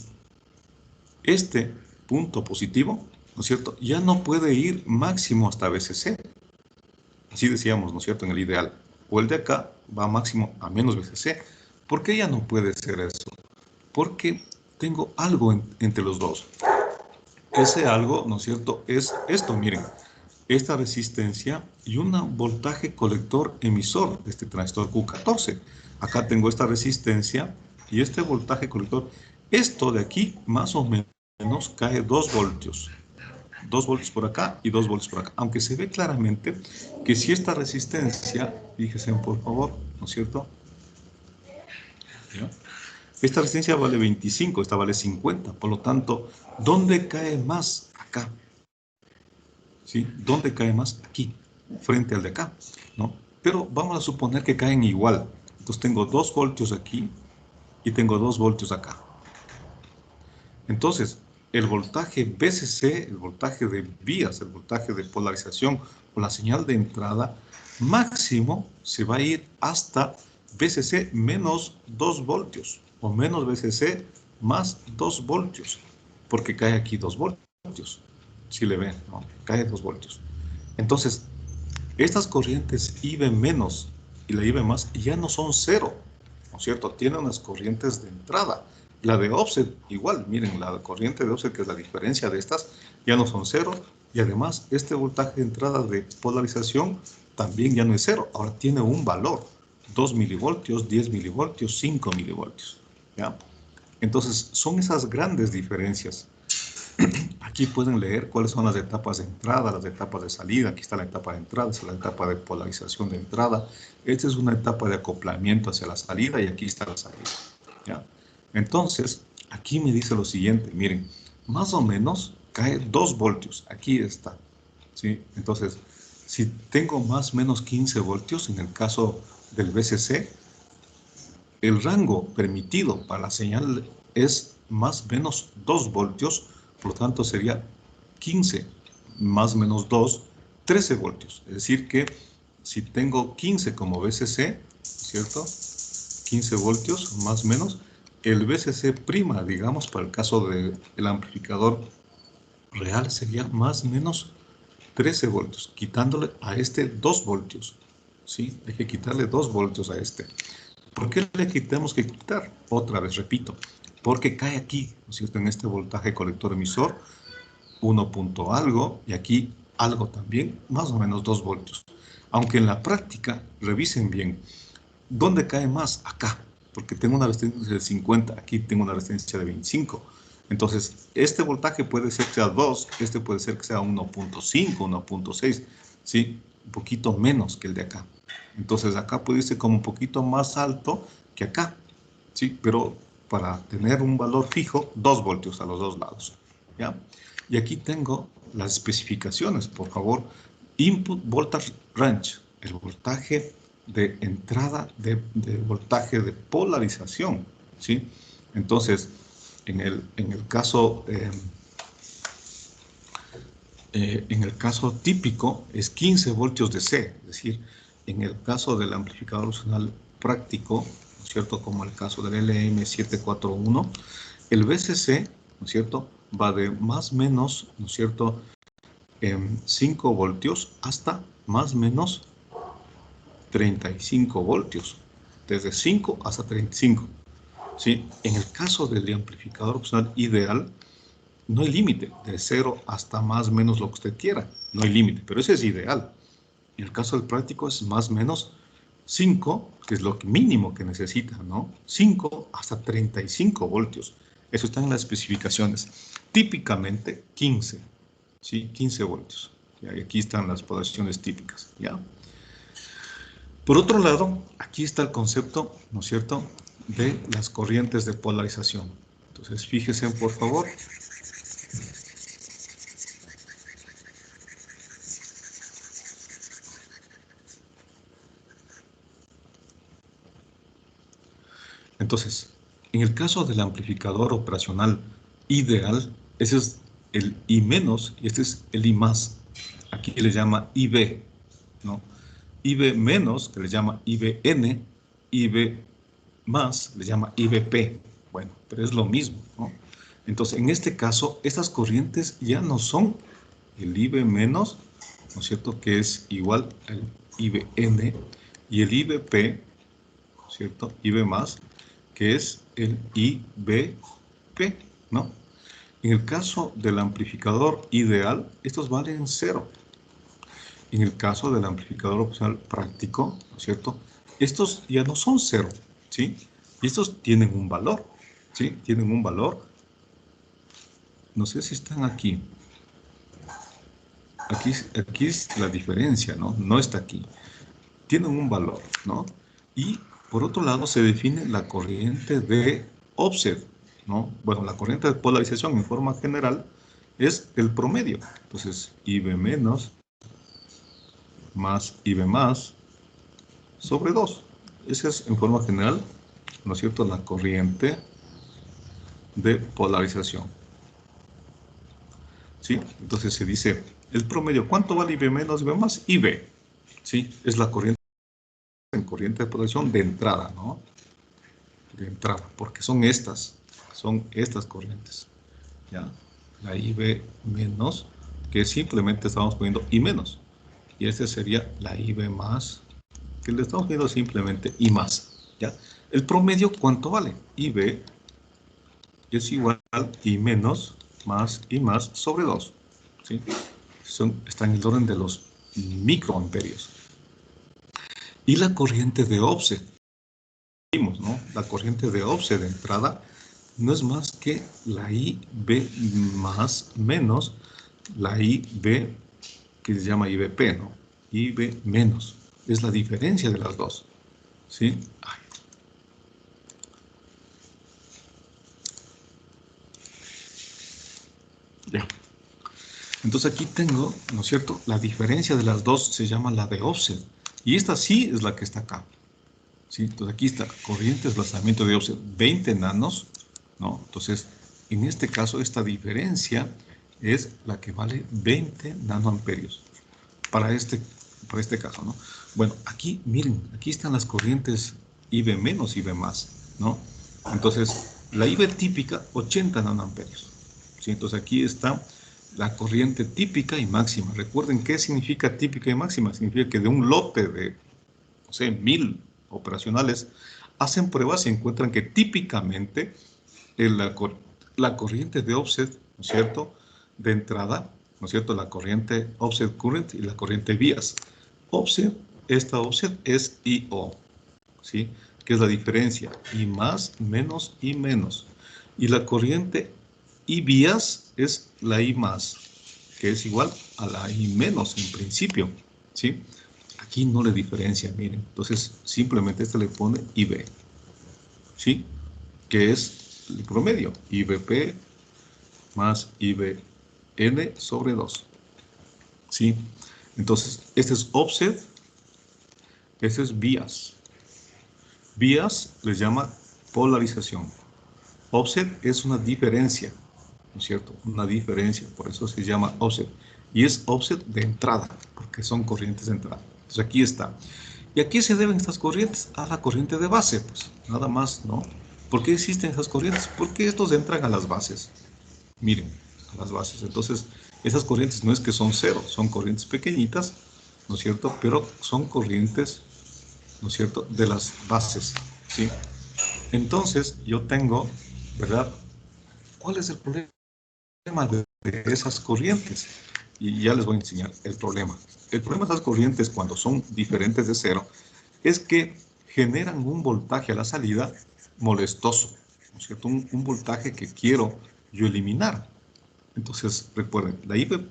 este punto positivo, ¿no es cierto?, ya no puede ir máximo hasta VCC. Así decíamos, ¿no es cierto?, en el ideal. O el de acá va máximo a menos VCC. ¿Por qué ya no puede ser eso? Porque tengo algo entre los dos. Ese algo, ¿no es cierto?, es esto, miren. Esta resistencia y un voltaje colector emisor de este transistor Q14. Acá tengo esta resistencia y este voltaje colector. Esto de aquí, más o menos, cae 2 voltios. 2 voltios por acá y 2 voltios por acá. Aunque se ve claramente que si esta resistencia, fíjense por favor, ¿no es cierto? ¿Ya? Esta resistencia vale 25, esta vale 50. Por lo tanto, ¿dónde cae más? Acá. ¿Sí? ¿Dónde cae más? Aquí, frente al de acá, ¿no? Pero vamos a suponer que caen igual. Entonces tengo 2 voltios aquí y tengo 2 voltios acá. Entonces, el voltaje VCC, el voltaje de vías, el voltaje de polarización o la señal de entrada, máximo se va a ir hasta VCC menos 2 voltios o menos VCC más 2 voltios, porque cae aquí 2 voltios. Si le ven, ¿no? Cae 2 voltios. Entonces, estas corrientes IB menos y la IB más ya no son cero, ¿no es cierto? Tienen unas corrientes de entrada. La de offset, igual, miren, la corriente de offset, que es la diferencia de estas, ya no son cero. Y además, este voltaje de entrada de polarización también ya no es cero. Ahora tiene un valor, 2 milivoltios, 10 milivoltios, 5 milivoltios. ¿Ya? Entonces, son esas grandes diferencias. Aquí pueden leer cuáles son las etapas de entrada, las etapas de salida. Aquí está la etapa de entrada, esta es la etapa de polarización de entrada. Esta es una etapa de acoplamiento hacia la salida y aquí está la salida. ¿Ya? Entonces, aquí me dice lo siguiente, miren, más o menos cae 2 voltios, aquí está, ¿sí? Entonces, si tengo más o menos 15 voltios, en el caso del VCC, el rango permitido para la señal es más o menos 2 voltios, por lo tanto sería 15 más o menos 2, 13 voltios. Es decir que si tengo 15 como VCC, ¿cierto? 15 voltios más o menos, el VCC prima, digamos, para el caso del amplificador real sería más o menos 13 voltios, quitándole a este 2 voltios. ¿Sí? Hay que quitarle 2 voltios a este. ¿Por qué le tenemos que quitar? Otra vez, repito, porque cae aquí, ¿no es cierto? En este voltaje colector emisor, 1 punto algo, y aquí algo también, más o menos 2 voltios. Aunque en la práctica, revisen bien, ¿dónde cae más? Acá, porque tengo una resistencia de 50, aquí tengo una resistencia de 25. Entonces, este voltaje puede ser que sea 2, este puede ser que sea 1.5, 1.6, ¿sí? Un poquito menos que el de acá. Entonces, acá puede ser como un poquito más alto que acá, ¿sí? Pero para tener un valor fijo, 2 voltios a los dos lados, ¿ya? Y aquí tengo las especificaciones, por favor. Input voltage range, el voltaje de entrada de voltaje de polarización, ¿sí? Entonces, en el caso típico es 15 voltios de C, es decir, en el caso del amplificador opcional práctico, ¿no es cierto? Como el caso del LM741, el VCC, ¿no es cierto? Va de más o menos, ¿no es cierto? 5 voltios hasta más o menos 35 voltios, desde 5 hasta 35. ¿Sí? En el caso del amplificador opcional ideal, no hay límite, de 0 hasta más o menos lo que usted quiera, no hay límite, pero ese es ideal. En el caso del práctico es más o menos 5, que es lo mínimo que necesita, ¿no? 5 hasta 35 voltios. Eso está en las especificaciones. Típicamente 15, ¿sí? 15 voltios. Y aquí están las posiciones típicas, ¿ya? Por otro lado, aquí está el concepto, ¿no es cierto?, de las corrientes de polarización. Entonces, fíjense, por favor. Entonces, en el caso del amplificador operacional ideal, ese es el I menos y este es el I más. Aquí le llama IB, ¿no? IB menos, que le llama IBN, IB más, le llama IBP. Bueno, pero es lo mismo, ¿no? Entonces, en este caso, estas corrientes ya no son el IB menos, ¿no es cierto?, que es igual al IBN, y el IBP, ¿cierto?, IB más, que es el IBP, ¿no? En el caso del amplificador ideal, estos valen 0. En el caso del amplificador opcional práctico, ¿no es cierto?, estos ya no son 0, ¿sí? Y estos tienen un valor, ¿sí? Tienen un valor. No sé si están aquí. Aquí es la diferencia, ¿no? No está aquí. Tienen un valor, ¿no? Y por otro lado se define la corriente de offset, ¿no? Bueno, la corriente de polarización en forma general es el promedio. Entonces, IB menos más IB más sobre 2. Esa es en forma general, ¿no es cierto?, la corriente de polarización. ¿Sí? Entonces se dice, el promedio, ¿cuánto vale IB menos IB más? IB, ¿sí? Es la corriente en corriente de polarización de entrada, ¿no? De entrada, porque son estas corrientes, ¿ya? La IB menos, que simplemente estamos poniendo I menos, y esta sería la IB más, que le estamos poniendo simplemente I más, ¿ya? El promedio, ¿cuánto vale? IB es igual a I menos más I más sobre 2, ¿sí? Está en el orden de los microamperios. Y la corriente de offset, ¿no? La corriente de offset de entrada no es más que la IB más menos la IB que se llama IBP, ¿no? IB menos. Es la diferencia de las dos, ¿sí? Entonces aquí tengo, ¿no es cierto? La diferencia de las dos se llama la de offset. Y esta sí es la que está acá. ¿Sí? Entonces aquí está corriente desplazamiento de offset 20 nanos, ¿no? Entonces, en este caso, esta diferencia es la que vale 20 nanoamperios para este caso, ¿no? Bueno, aquí, miren, aquí están las corrientes IB menos, IB más, ¿no? Entonces, la IB típica, 80 nanoamperios. ¿Sí? Entonces, aquí está la corriente típica y máxima. Recuerden, ¿qué significa típica y máxima? Significa que de un lote de, no sé, 1000 operacionales, hacen pruebas y encuentran que típicamente la corriente de offset, ¿no es cierto?, de entrada, ¿no es cierto?, la corriente offset current y la corriente bias. Offset, esta offset es IO, ¿sí?, que es la diferencia, I más, menos, I menos. Y la corriente I bias es la I más, que es igual a la I menos en principio, ¿sí? Aquí no le diferencia, miren. Entonces, simplemente este le pone IB, ¿sí? Que es el promedio, IBP más IBN sobre 2, ¿sí? Entonces, este es offset, este es bias. Bias les llama polarización. Offset es una diferencia, ¿no es cierto? Una diferencia, por eso se llama offset. Y es offset de entrada, porque son corrientes de entrada. Entonces aquí está. ¿Y a qué se deben estas corrientes? A la corriente de base, pues, nada más, ¿no? ¿Por qué existen esas corrientes? Porque estos entran a las bases. Miren, a las bases. Entonces, esas corrientes no es que son cero, son corrientes pequeñitas, ¿no es cierto? Pero son corrientes, ¿no es cierto?, de las bases, ¿sí? Entonces, yo tengo, ¿verdad? ¿Cuál es el problema de esas corrientes? Y ya les voy a enseñar el problema. El problema de esas corrientes cuando son diferentes de cero es que generan un voltaje a la salida molestoso, ¿no es cierto? Un voltaje que quiero yo eliminar. Entonces, recuerden, la IB,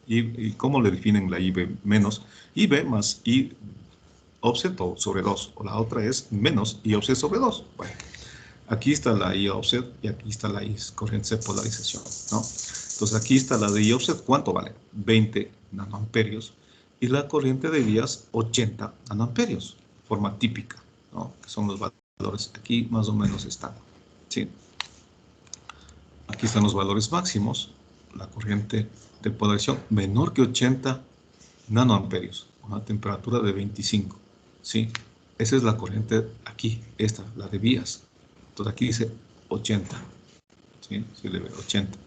y ¿cómo le definen la IB menos? IB más I offset sobre 2, o la otra es menos I offset sobre 2. Bueno, aquí está la I offset y aquí está la I corriente de polarización, ¿no? Entonces aquí está la de I offset, ¿cuánto vale? 20 nanoamperios. Y la corriente de vías, 80 nanoamperios, forma típica, ¿no? Que son los valores, aquí más o menos están, ¿sí? Aquí están los valores máximos, la corriente de polarización menor que 80 nanoamperios, una temperatura de 25, ¿sí? Esa es la corriente aquí, esta, la de vías. Entonces aquí dice 80, ¿sí? Se le ve 80.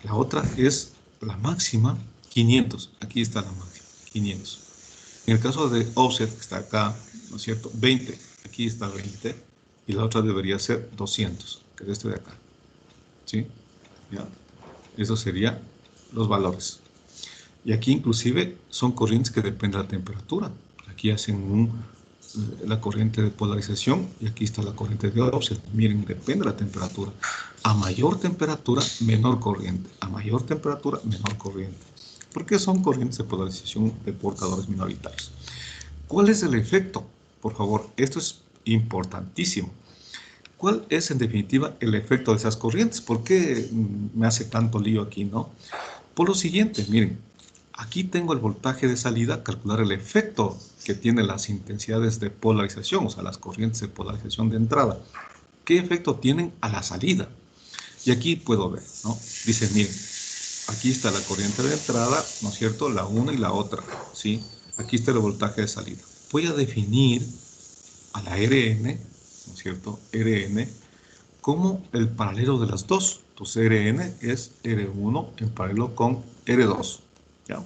La otra es la máxima, 500. Aquí está la máxima, 500. En el caso de offset, que está acá, ¿no es cierto?, 20. Aquí está 20. Y la otra debería ser 200, que es este de acá, ¿sí? ¿Ya? Esos serían los valores. Y aquí inclusive son corrientes que dependen de la temperatura. Aquí hacen la corriente de polarización y aquí está la corriente de offset. Miren, depende de la temperatura. A mayor temperatura, menor corriente. A mayor temperatura, menor corriente. Porque son corrientes de polarización de portadores minoritarios. ¿Cuál es el efecto? Por favor, esto es importantísimo. ¿Cuál es en definitiva el efecto de esas corrientes? ¿Por qué me hace tanto lío aquí, no? Por lo siguiente, miren, aquí tengo el voltaje de salida, calcular el efecto que tienen las intensidades de polarización, o sea, las corrientes de polarización de entrada. ¿Qué efecto tienen a la salida? Y aquí puedo ver, ¿no? Dice, miren, aquí está la corriente de entrada, ¿no es cierto? La una y la otra, ¿sí? Aquí está el voltaje de salida. Voy a definir a la Rn, ¿no es cierto? Rn como el paralelo de las dos. Entonces Rn es R1 en paralelo con R2. ¿Ya?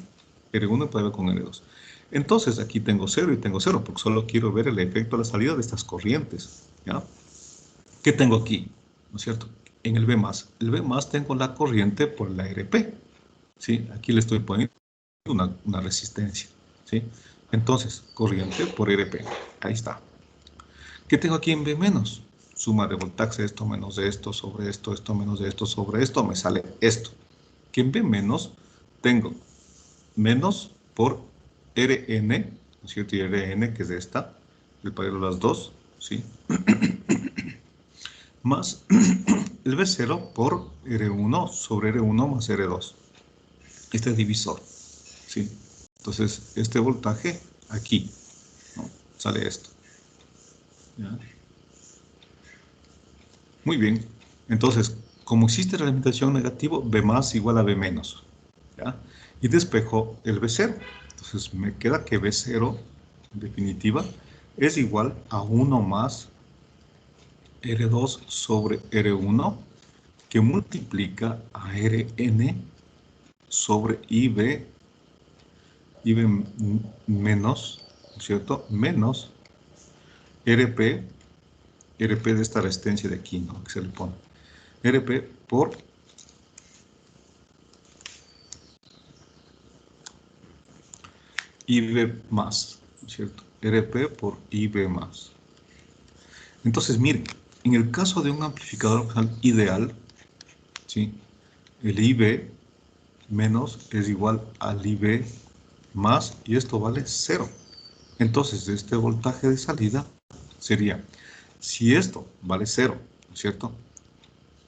R1 en paralelo con R2. Entonces aquí tengo 0 y tengo 0 porque solo quiero ver el efecto de la salida de estas corrientes. ¿Ya? ¿Qué tengo aquí? ¿No es cierto? En el B+. El B+, tengo la corriente por la RP. ¿Sí? Aquí le estoy poniendo una resistencia. ¿Sí? Entonces, corriente por RP. Ahí está. ¿Qué tengo aquí en B menos? Suma de voltaje, esto menos de esto, sobre esto, esto menos de esto, sobre esto, me sale esto. Que en B menos tengo menos por Rn, ¿no es cierto? Y Rn, que es esta, el paralelo de las dos, ¿sí? Más el V0 por R1 sobre R1 más R2. Este divisor, ¿sí? Entonces, este voltaje aquí, ¿no? Sale esto. ¿Ya? Muy bien. Entonces, como existe realimentación negativo, B más igual a B menos. ¿Ya? Y despejo el B0. Entonces, me queda que B0, en definitiva, es igual a 1 más R2 sobre R1, que multiplica a Rn sobre IB menos, ¿no es cierto? Menos RP, RP de esta resistencia de aquí, ¿no? Que se le pone. RP por IB más, ¿no es cierto? RP por IB más. Entonces, miren, en el caso de un amplificador ideal, ¿sí? El IB menos es igual al IB más, y esto vale 0. Entonces, este voltaje de salida sería, si esto vale 0, ¿no es cierto?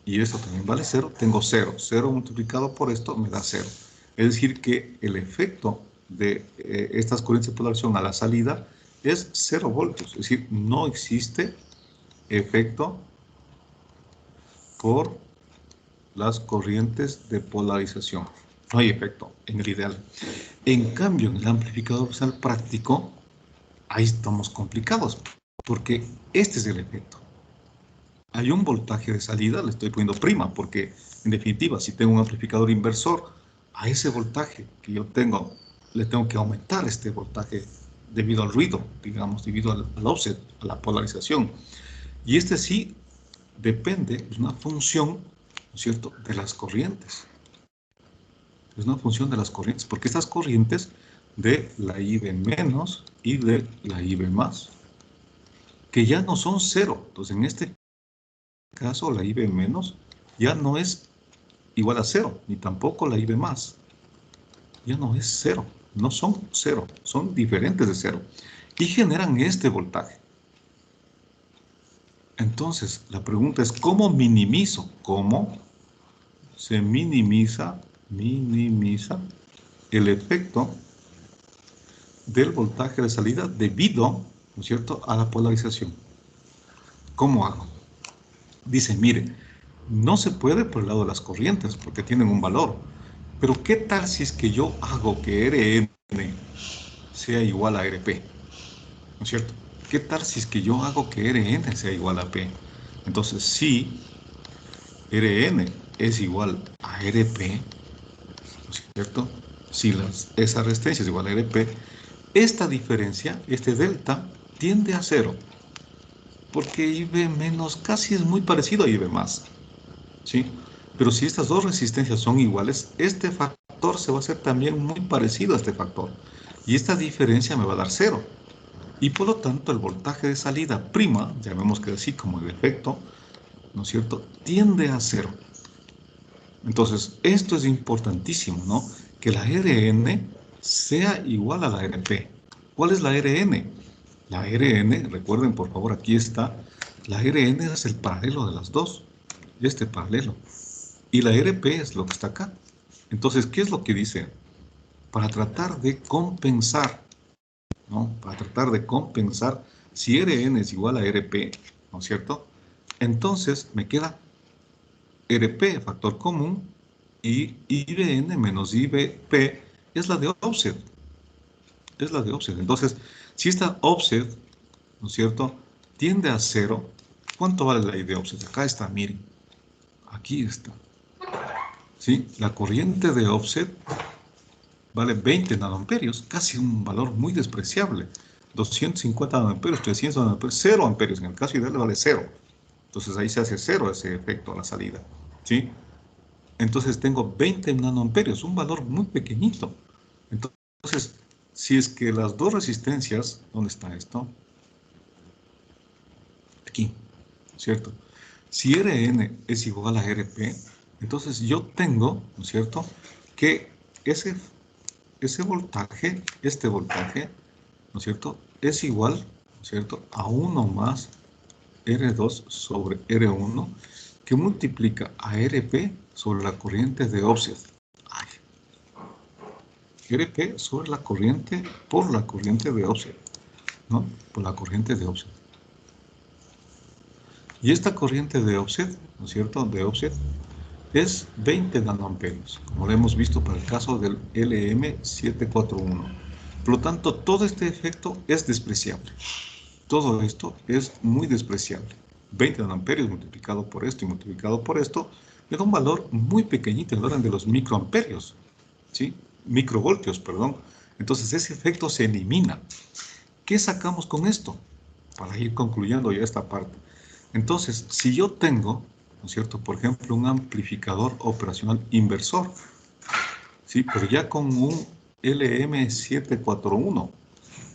Y esto también vale 0, tengo 0. 0 multiplicado por esto me da 0. Es decir, que el efecto de estas corrientes de polarización a la salida es 0 voltios. Es decir, no existe efecto por las corrientes de polarización. No hay efecto en el ideal. En cambio, en el amplificador opcional práctico, ahí estamos complicados, porque este es el efecto. Hay un voltaje de salida, le estoy poniendo prima, porque en definitiva, si tengo un amplificador inversor, a ese voltaje que yo tengo, le tengo que aumentar este voltaje debido al ruido, digamos, debido al offset, a la polarización. Y este sí depende, es una función, ¿no es cierto?, de las corrientes. Es una función de las corrientes, porque estas corrientes de la IB menos y de la IB más, que ya no son cero. Entonces, en este caso, la IB menos ya no es igual a cero, ni tampoco la IB más. Ya no es cero, no son cero, son diferentes de cero. Y generan este voltaje. Entonces, la pregunta es, ¿cómo minimizo? ¿Cómo se minimiza el efecto del voltaje de salida debido, ¿no es cierto?, a la polarización? ¿Cómo hago? Dice, mire, no se puede por el lado de las corrientes porque tienen un valor. Pero ¿qué tal si es que yo hago que Rn sea igual a Rp? ¿No es cierto? ¿Qué tal si es que yo hago que Rn sea igual a P? Entonces, si Rn es igual a Rp, ¿no es cierto? Si esa resistencia es igual a Rp, esta diferencia, este delta, tiende a cero. Porque IB menos casi es muy parecido a IB más. ¿Sí? Pero si estas dos resistencias son iguales, este factor se va a hacer también muy parecido a este factor. Y esta diferencia me va a dar cero. Y por lo tanto el voltaje de salida prima, llamemos que así como el efecto, ¿no es cierto?, tiende a cero. Entonces, esto es importantísimo, ¿no? Que la Rn sea igual a la Rp. ¿Cuál es la Rn? La Rn, recuerden por favor, aquí está, la Rn es el paralelo de las dos, este paralelo. Y la Rp es lo que está acá. Entonces, ¿qué es lo que dice? Para tratar de compensar, ¿no? Para tratar de compensar, si Rn es igual a Rp, ¿no es cierto? Entonces me queda Rp, factor común, y IBN menos IBP es la de offset. Es la de offset. Entonces, si esta offset, ¿no es cierto?, tiende a cero, ¿cuánto vale la I de offset? Acá está, miren. Aquí está. ¿Sí? La corriente de offset vale 20 nanoamperios, casi un valor muy despreciable. 250 nanoamperios, 300 nanoamperios, 0 amperios. En el caso ideal vale 0. Entonces ahí se hace 0 ese efecto a la salida. ¿Sí? Entonces tengo 20 nanoamperios, un valor muy pequeñito. Entonces, si es que las dos resistencias, ¿dónde está esto? Aquí, ¿cierto? Si Rn es igual a Rp, entonces yo tengo, ¿no es cierto?, que ese voltaje, este voltaje, ¿no es cierto?, es igual, ¿no es cierto?, a 1 más R2 sobre R1, que multiplica a RP sobre la corriente de offset. Ay. RP sobre la corriente por la corriente de offset, ¿no? Por la corriente de offset. Y esta corriente de offset, ¿no es cierto? De offset es 20 nanoamperios, como lo hemos visto para el caso del LM741. Por lo tanto, todo este efecto es despreciable. Todo esto es muy despreciable. 20 nanoamperios multiplicado por esto y multiplicado por esto, me da un valor muy pequeñito, el orden de los microamperios, ¿sí? Microvoltios, perdón. Entonces ese efecto se elimina. ¿Qué sacamos con esto? Para ir concluyendo ya esta parte. Entonces, si yo tengo, ¿no es cierto?, por ejemplo, un amplificador operacional inversor, ¿sí? Pero ya con un LM741,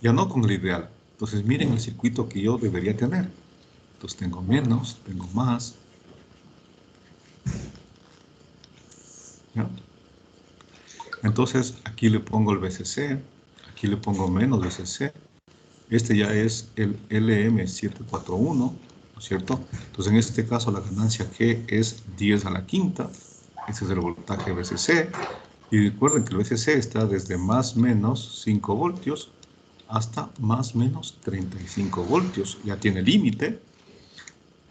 ya no con el ideal. Entonces, miren el circuito que yo debería tener. Entonces, tengo menos, tengo más. ¿Ya? Entonces, aquí le pongo el VCC, aquí le pongo menos VCC. Este ya es el LM741, ¿no es cierto? Entonces, en este caso, la ganancia G es 10 a la quinta. Ese es el voltaje VCC. Y recuerden que el VCC está desde más menos 5 voltios hasta más menos 35 voltios. Ya tiene límite.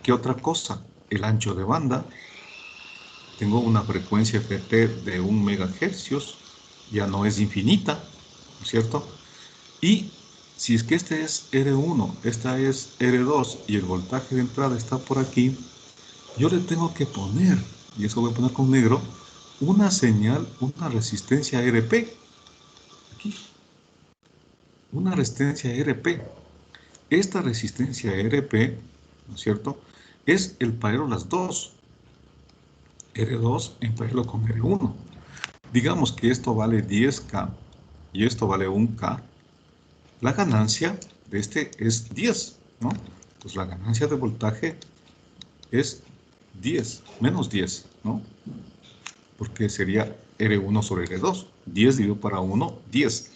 ¿Qué otra cosa? El ancho de banda. Tengo una frecuencia FT de 1 MHz. Ya no es infinita, ¿no es cierto? Y si es que este es R1, esta es R2 y el voltaje de entrada está por aquí, yo le tengo que poner, y eso voy a poner con negro, una señal, una resistencia RP. Aquí. Una resistencia RP. Esta resistencia RP, ¿no es cierto?, es el paralelo a las dos. R2 en paralelo con R1. Digamos que esto vale 10K y esto vale 1K. La ganancia de este es 10, ¿no? Entonces la ganancia de voltaje es 10, menos 10, ¿no? Porque sería R1 sobre R2. 10 dividido para 1, 10.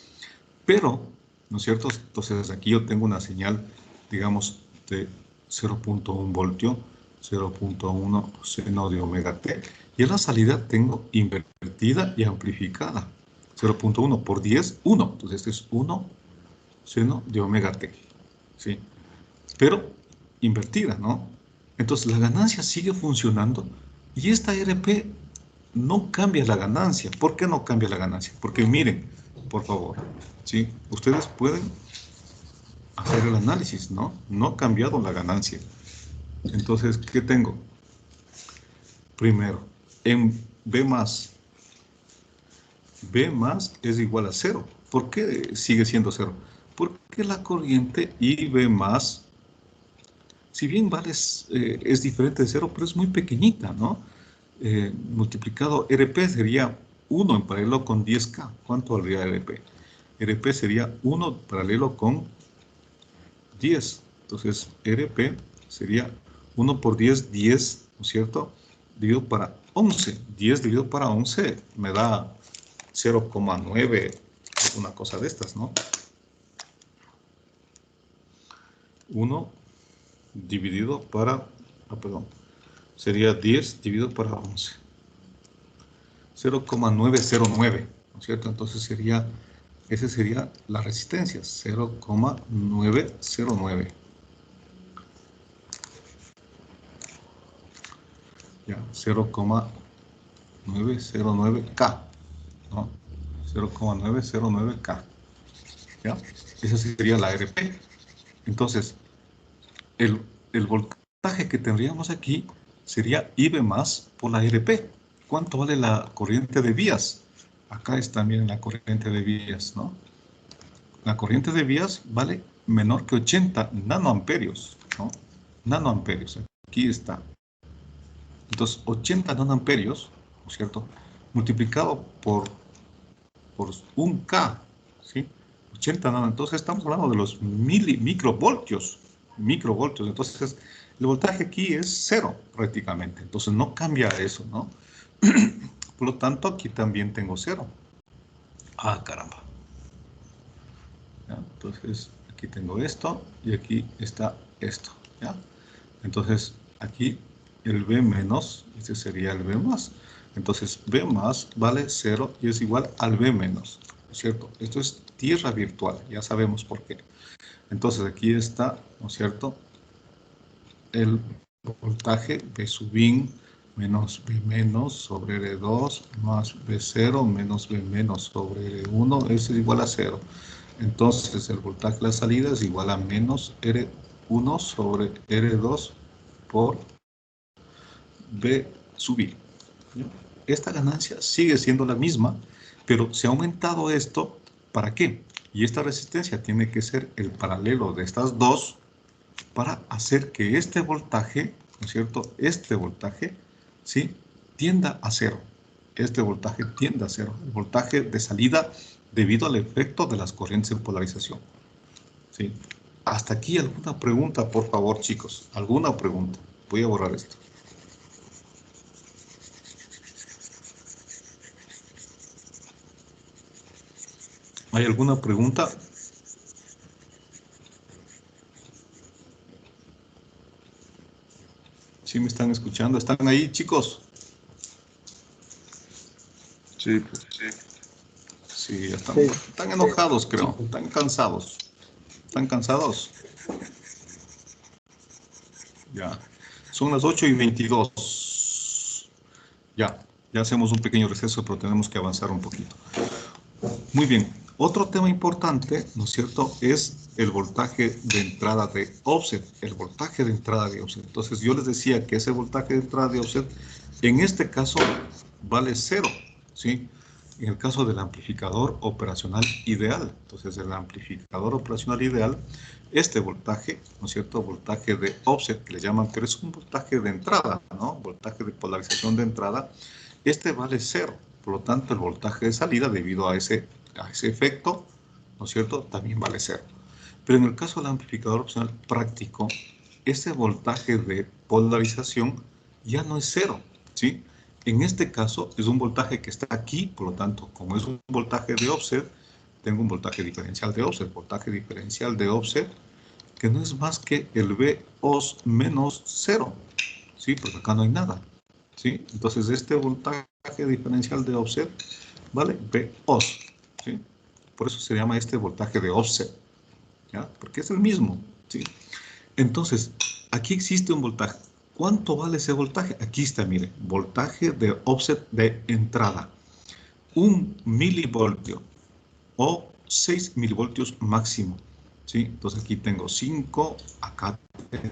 Pero, ¿no es cierto? Entonces aquí yo tengo una señal, digamos, de 0.1 voltio, 0.1 seno de omega t. Y en la salida tengo invertida y amplificada. 0.1 por 10, 1. Entonces este es 1 seno de omega t. ¿Sí? Pero invertida, ¿no? Entonces la ganancia sigue funcionando y esta RP no cambia la ganancia. ¿Por qué no cambia la ganancia? Porque miren, por favor, ¿sí? Ustedes pueden hacer el análisis, ¿no? No ha cambiado la ganancia. Entonces, ¿qué tengo? Primero, en B más es igual a 0. ¿Por qué sigue siendo 0? Porque la corriente IB más, si bien vale, es diferente de 0, pero es muy pequeñita, ¿no? Multiplicado RP sería 1 en paralelo con 10K. ¿Cuánto valdría RP? RP sería 1 paralelo con 10. Entonces, RP sería 1 por 10, 10, ¿no es cierto? Dividido para 11. 10 dividido para 11 me da 0,9, una cosa de estas, ¿no? 1 dividido para, perdón, sería 10 dividido para 11. 0,909, ¿no es cierto? Entonces esa sería la resistencia, 0,909. Ya, 0,909K, ¿no? 0,909K, ¿ya? Esa sería la RP. Entonces, el, el voltaje que tendríamos aquí sería IB más por la RP. ¿Cuánto vale la corriente de vías? Acá es también la corriente de vías, ¿no? La corriente de vías vale menor que 80 nanoamperios, ¿no? Nanoamperios, aquí está. Entonces, 80 nanoamperios, ¿no es cierto? Multiplicado por 1K, ¿sí? 80 nanoamperios. Entonces, estamos hablando de los microvoltios. Microvoltios. Entonces, el voltaje aquí es 0 prácticamente. Entonces, no cambia eso, ¿no? Por lo tanto, aquí también tengo 0. Ah, caramba. ¿Ya? Entonces, aquí tengo esto y aquí está esto, ¿ya? Entonces, aquí el B menos, este sería el B más. Entonces, B más vale 0 y es igual al B menos, ¿no es cierto? Esto es tierra virtual, ya sabemos por qué. Entonces, aquí está, ¿no es cierto?, el voltaje B sub in menos B menos sobre R2 más B0 menos B menos sobre R1 es igual a 0. Entonces, el voltaje de la salida es igual a menos R1 sobre R2 por B sub i. Esta ganancia sigue siendo la misma, pero se ha aumentado esto, ¿para qué? Y esta resistencia tiene que ser el paralelo de estas dos para hacer que este voltaje, ¿no es cierto? Este voltaje, ¿sí?, tienda a cero. Este voltaje tiende a cero. El voltaje de salida debido al efecto de las corrientes en polarización. ¿Sí? Hasta aquí, ¿alguna pregunta, por favor, chicos? ¿Alguna pregunta? Voy a borrar esto. ¿Hay alguna pregunta? ¿Sí me están escuchando? ¿Están ahí, chicos? Sí, pues. Sí, están enojados, creo. Están cansados. ¿Están cansados? Ya. Son las 8:22. Ya hacemos un pequeño receso, pero tenemos que avanzar un poquito. Muy bien. Otro tema importante, ¿no es cierto?, es el voltaje de entrada de offset. El voltaje de entrada de offset. Entonces, yo les decía que ese voltaje de entrada de offset, en este caso, vale 0, ¿sí? En el caso del amplificador operacional ideal. Entonces, el amplificador operacional ideal, este voltaje, ¿no es cierto?, voltaje de offset, que le llaman, pero es un voltaje de entrada, ¿no? Voltaje de polarización de entrada. Este vale 0. Por lo tanto, el voltaje de salida, debido a ese efecto, ¿no es cierto?, también vale 0. Pero en el caso del amplificador opcional práctico, ese voltaje de polarización ya no es 0, ¿sí? En este caso es un voltaje que está aquí, por lo tanto, como es un voltaje de offset, tengo un voltaje diferencial de offset. Voltaje diferencial de offset, que no es más que el VOS menos 0, ¿sí? Porque acá no hay nada, ¿sí? Entonces, este voltaje diferencial de offset vale VOS, ¿sí? Por eso se llama este voltaje de offset, ¿ya? Porque es el mismo, ¿sí? Entonces, aquí existe un voltaje. ¿Cuánto vale ese voltaje? Aquí está, mire, voltaje de offset de entrada. 1 milivoltio o 6 milivoltios máximo, ¿sí? Entonces aquí tengo 5, acá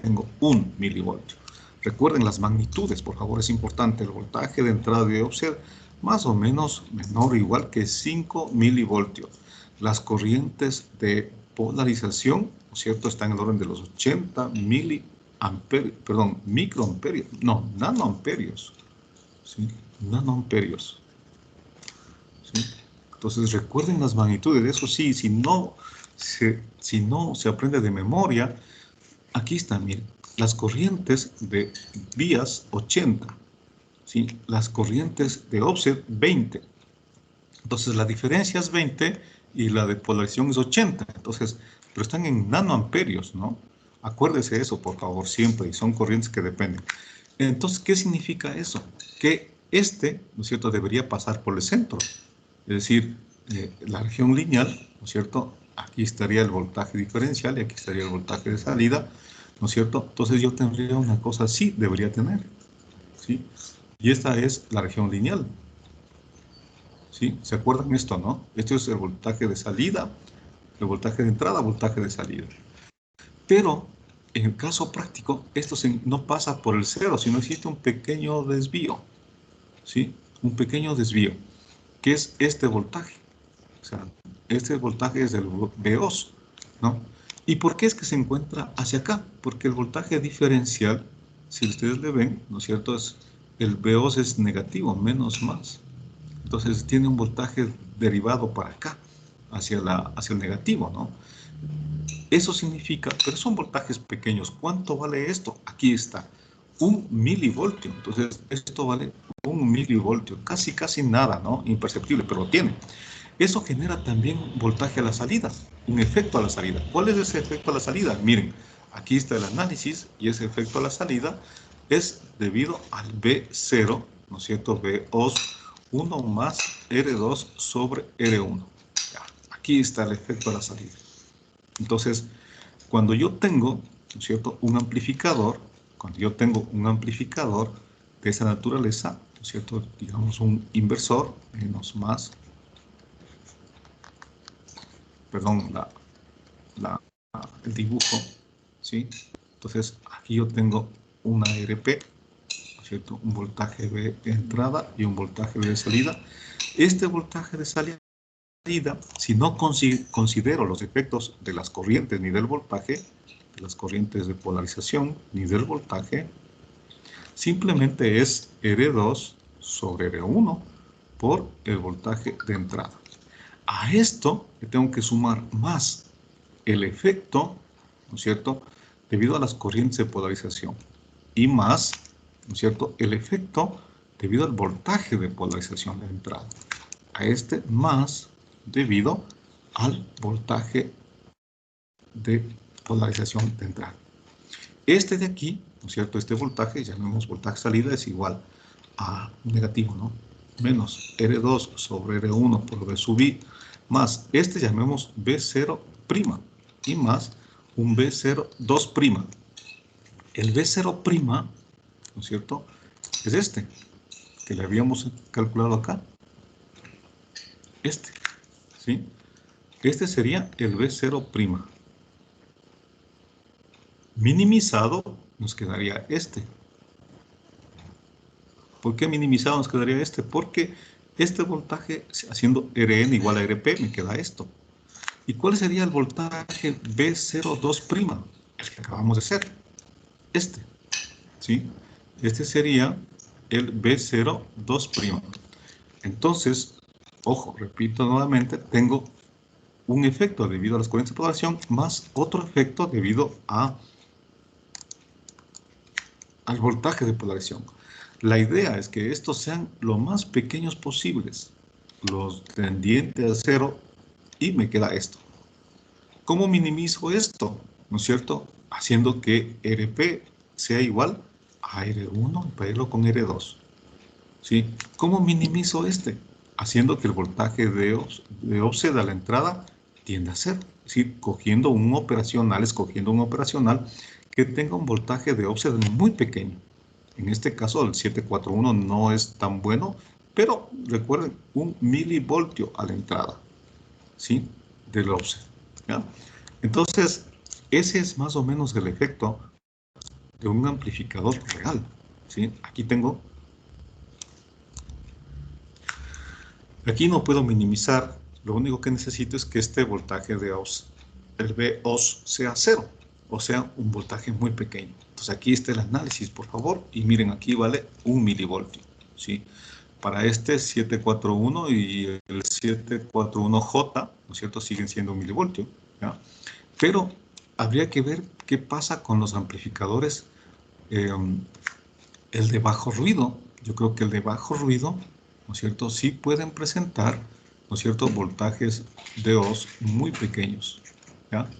tengo 1 milivoltio. Recuerden las magnitudes, por favor, es importante. El voltaje de entrada de offset más o menos menor o igual que 5 milivoltios. Las corrientes de polarización, ¿no es cierto?, están en el orden de los 80 microamperios, no, nanoamperios, ¿sí? Nanoamperios, ¿sí? Entonces recuerden las magnitudes, eso sí, si no se aprende de memoria, aquí están, miren, las corrientes de vías 80, ¿sí? Las corrientes de offset 20. Entonces la diferencia es 20 y la de polarización es 80. Entonces, pero están en nanoamperios, ¿no? Acuérdese eso, por favor, siempre, y son corrientes que dependen. Entonces, ¿qué significa eso? Que ¿no es cierto?, debería pasar por el centro. Es decir, la región lineal, ¿no es cierto? Aquí estaría el voltaje diferencial y aquí estaría el voltaje de salida, ¿no es cierto? Entonces yo tendría una cosa así, debería tener, ¿sí? Y esta es la región lineal, ¿sí? ¿Se acuerdan esto, no? Esto es el voltaje de salida, el voltaje de entrada, voltaje de salida. Pero en el caso práctico, esto no pasa por el cero, sino existe un pequeño desvío, ¿sí? Un pequeño desvío, que es este voltaje. O sea, este voltaje es el VOS, ¿no? ¿Y por qué es que se encuentra hacia acá? Porque el voltaje diferencial, si ustedes le ven, ¿no es cierto?, el VOS es negativo, menos más. Entonces tiene un voltaje derivado para acá, hacia el negativo, ¿no? Eso significa, pero son voltajes pequeños. ¿Cuánto vale esto? Aquí está, 1 milivoltio. Entonces, esto vale 1 milivoltio, casi nada, ¿no? Imperceptible, pero lo tiene. Eso genera también voltaje a la salida, un efecto a la salida. ¿Cuál es ese efecto a la salida? Miren, aquí está el análisis y ese efecto a la salida es debido al B0, ¿no es cierto? BOS 1 más R2 sobre R1. Ya, aquí está el efecto de la salida. Entonces, cuando yo tengo, ¿no es cierto?, un amplificador, cuando yo tengo un amplificador de esa naturaleza, ¿no es cierto?, digamos un inversor, menos más, perdón, el dibujo, ¿sí? Entonces, aquí yo tengo una RP, ¿no es cierto?, un voltaje de entrada y un voltaje de salida. Este voltaje de salida, si no considero los efectos de las corrientes ni del voltaje, de las corrientes de polarización ni del voltaje, simplemente es R2 sobre R1 por el voltaje de entrada. A esto le tengo que sumar más el efecto, ¿no es cierto?, debido a las corrientes de polarización y más, ¿no es cierto?, el efecto debido al voltaje de polarización de entrada. A este más debido al voltaje de polarización de entrada. Este de aquí, ¿no es cierto?, este voltaje, llamemos voltaje salida, es igual a negativo, ¿no? Menos R2 sobre R1 por V sub I, más este llamemos B0', y más un B0 2'. El B0', ¿no es cierto?, es este, que le habíamos calculado acá. Este, ¿sí? Este sería el B0'. Minimizado nos quedaría este. ¿Por qué minimizado nos quedaría este? Porque este voltaje, haciendo Rn igual a Rp, me queda esto. ¿Y cuál sería el voltaje B02'? El que acabamos de hacer. Este. ¿Sí? Este sería el B02'. Entonces, ojo, repito nuevamente, tengo un efecto debido a las corrientes de polarización más otro efecto debido al voltaje de polarización. La idea es que estos sean lo más pequeños posibles, los tendientes a cero, y me queda esto. ¿Cómo minimizo esto? ¿No es cierto? Haciendo que Rp sea igual a R1 y pedirlo con R2. ¿Sí? ¿Cómo minimizo este? Haciendo que el voltaje de offset a la entrada tienda a cero. Es decir, escogiendo un operacional que tenga un voltaje de offset muy pequeño. En este caso, el 741 no es tan bueno, pero recuerden, 1 milivoltio a la entrada, ¿sí?, del offset, ¿ya? Entonces, ese es más o menos el efecto de un amplificador real, ¿sí? Aquí no puedo minimizar, lo único que necesito es que este voltaje de offset, el VOS, sea cero, o sea, un voltaje muy pequeño. Entonces aquí está el análisis, por favor, y miren, aquí vale 1 milivoltio, ¿sí? Para este 741 y el 741J, ¿no es cierto?, siguen siendo 1 milivoltio, ¿ya? Pero habría que ver qué pasa con los amplificadores, el de bajo ruido. Yo creo que el de bajo ruido, ¿no es cierto?, sí pueden presentar, ¿no es cierto?, voltajes de OS muy pequeños, ¿ya?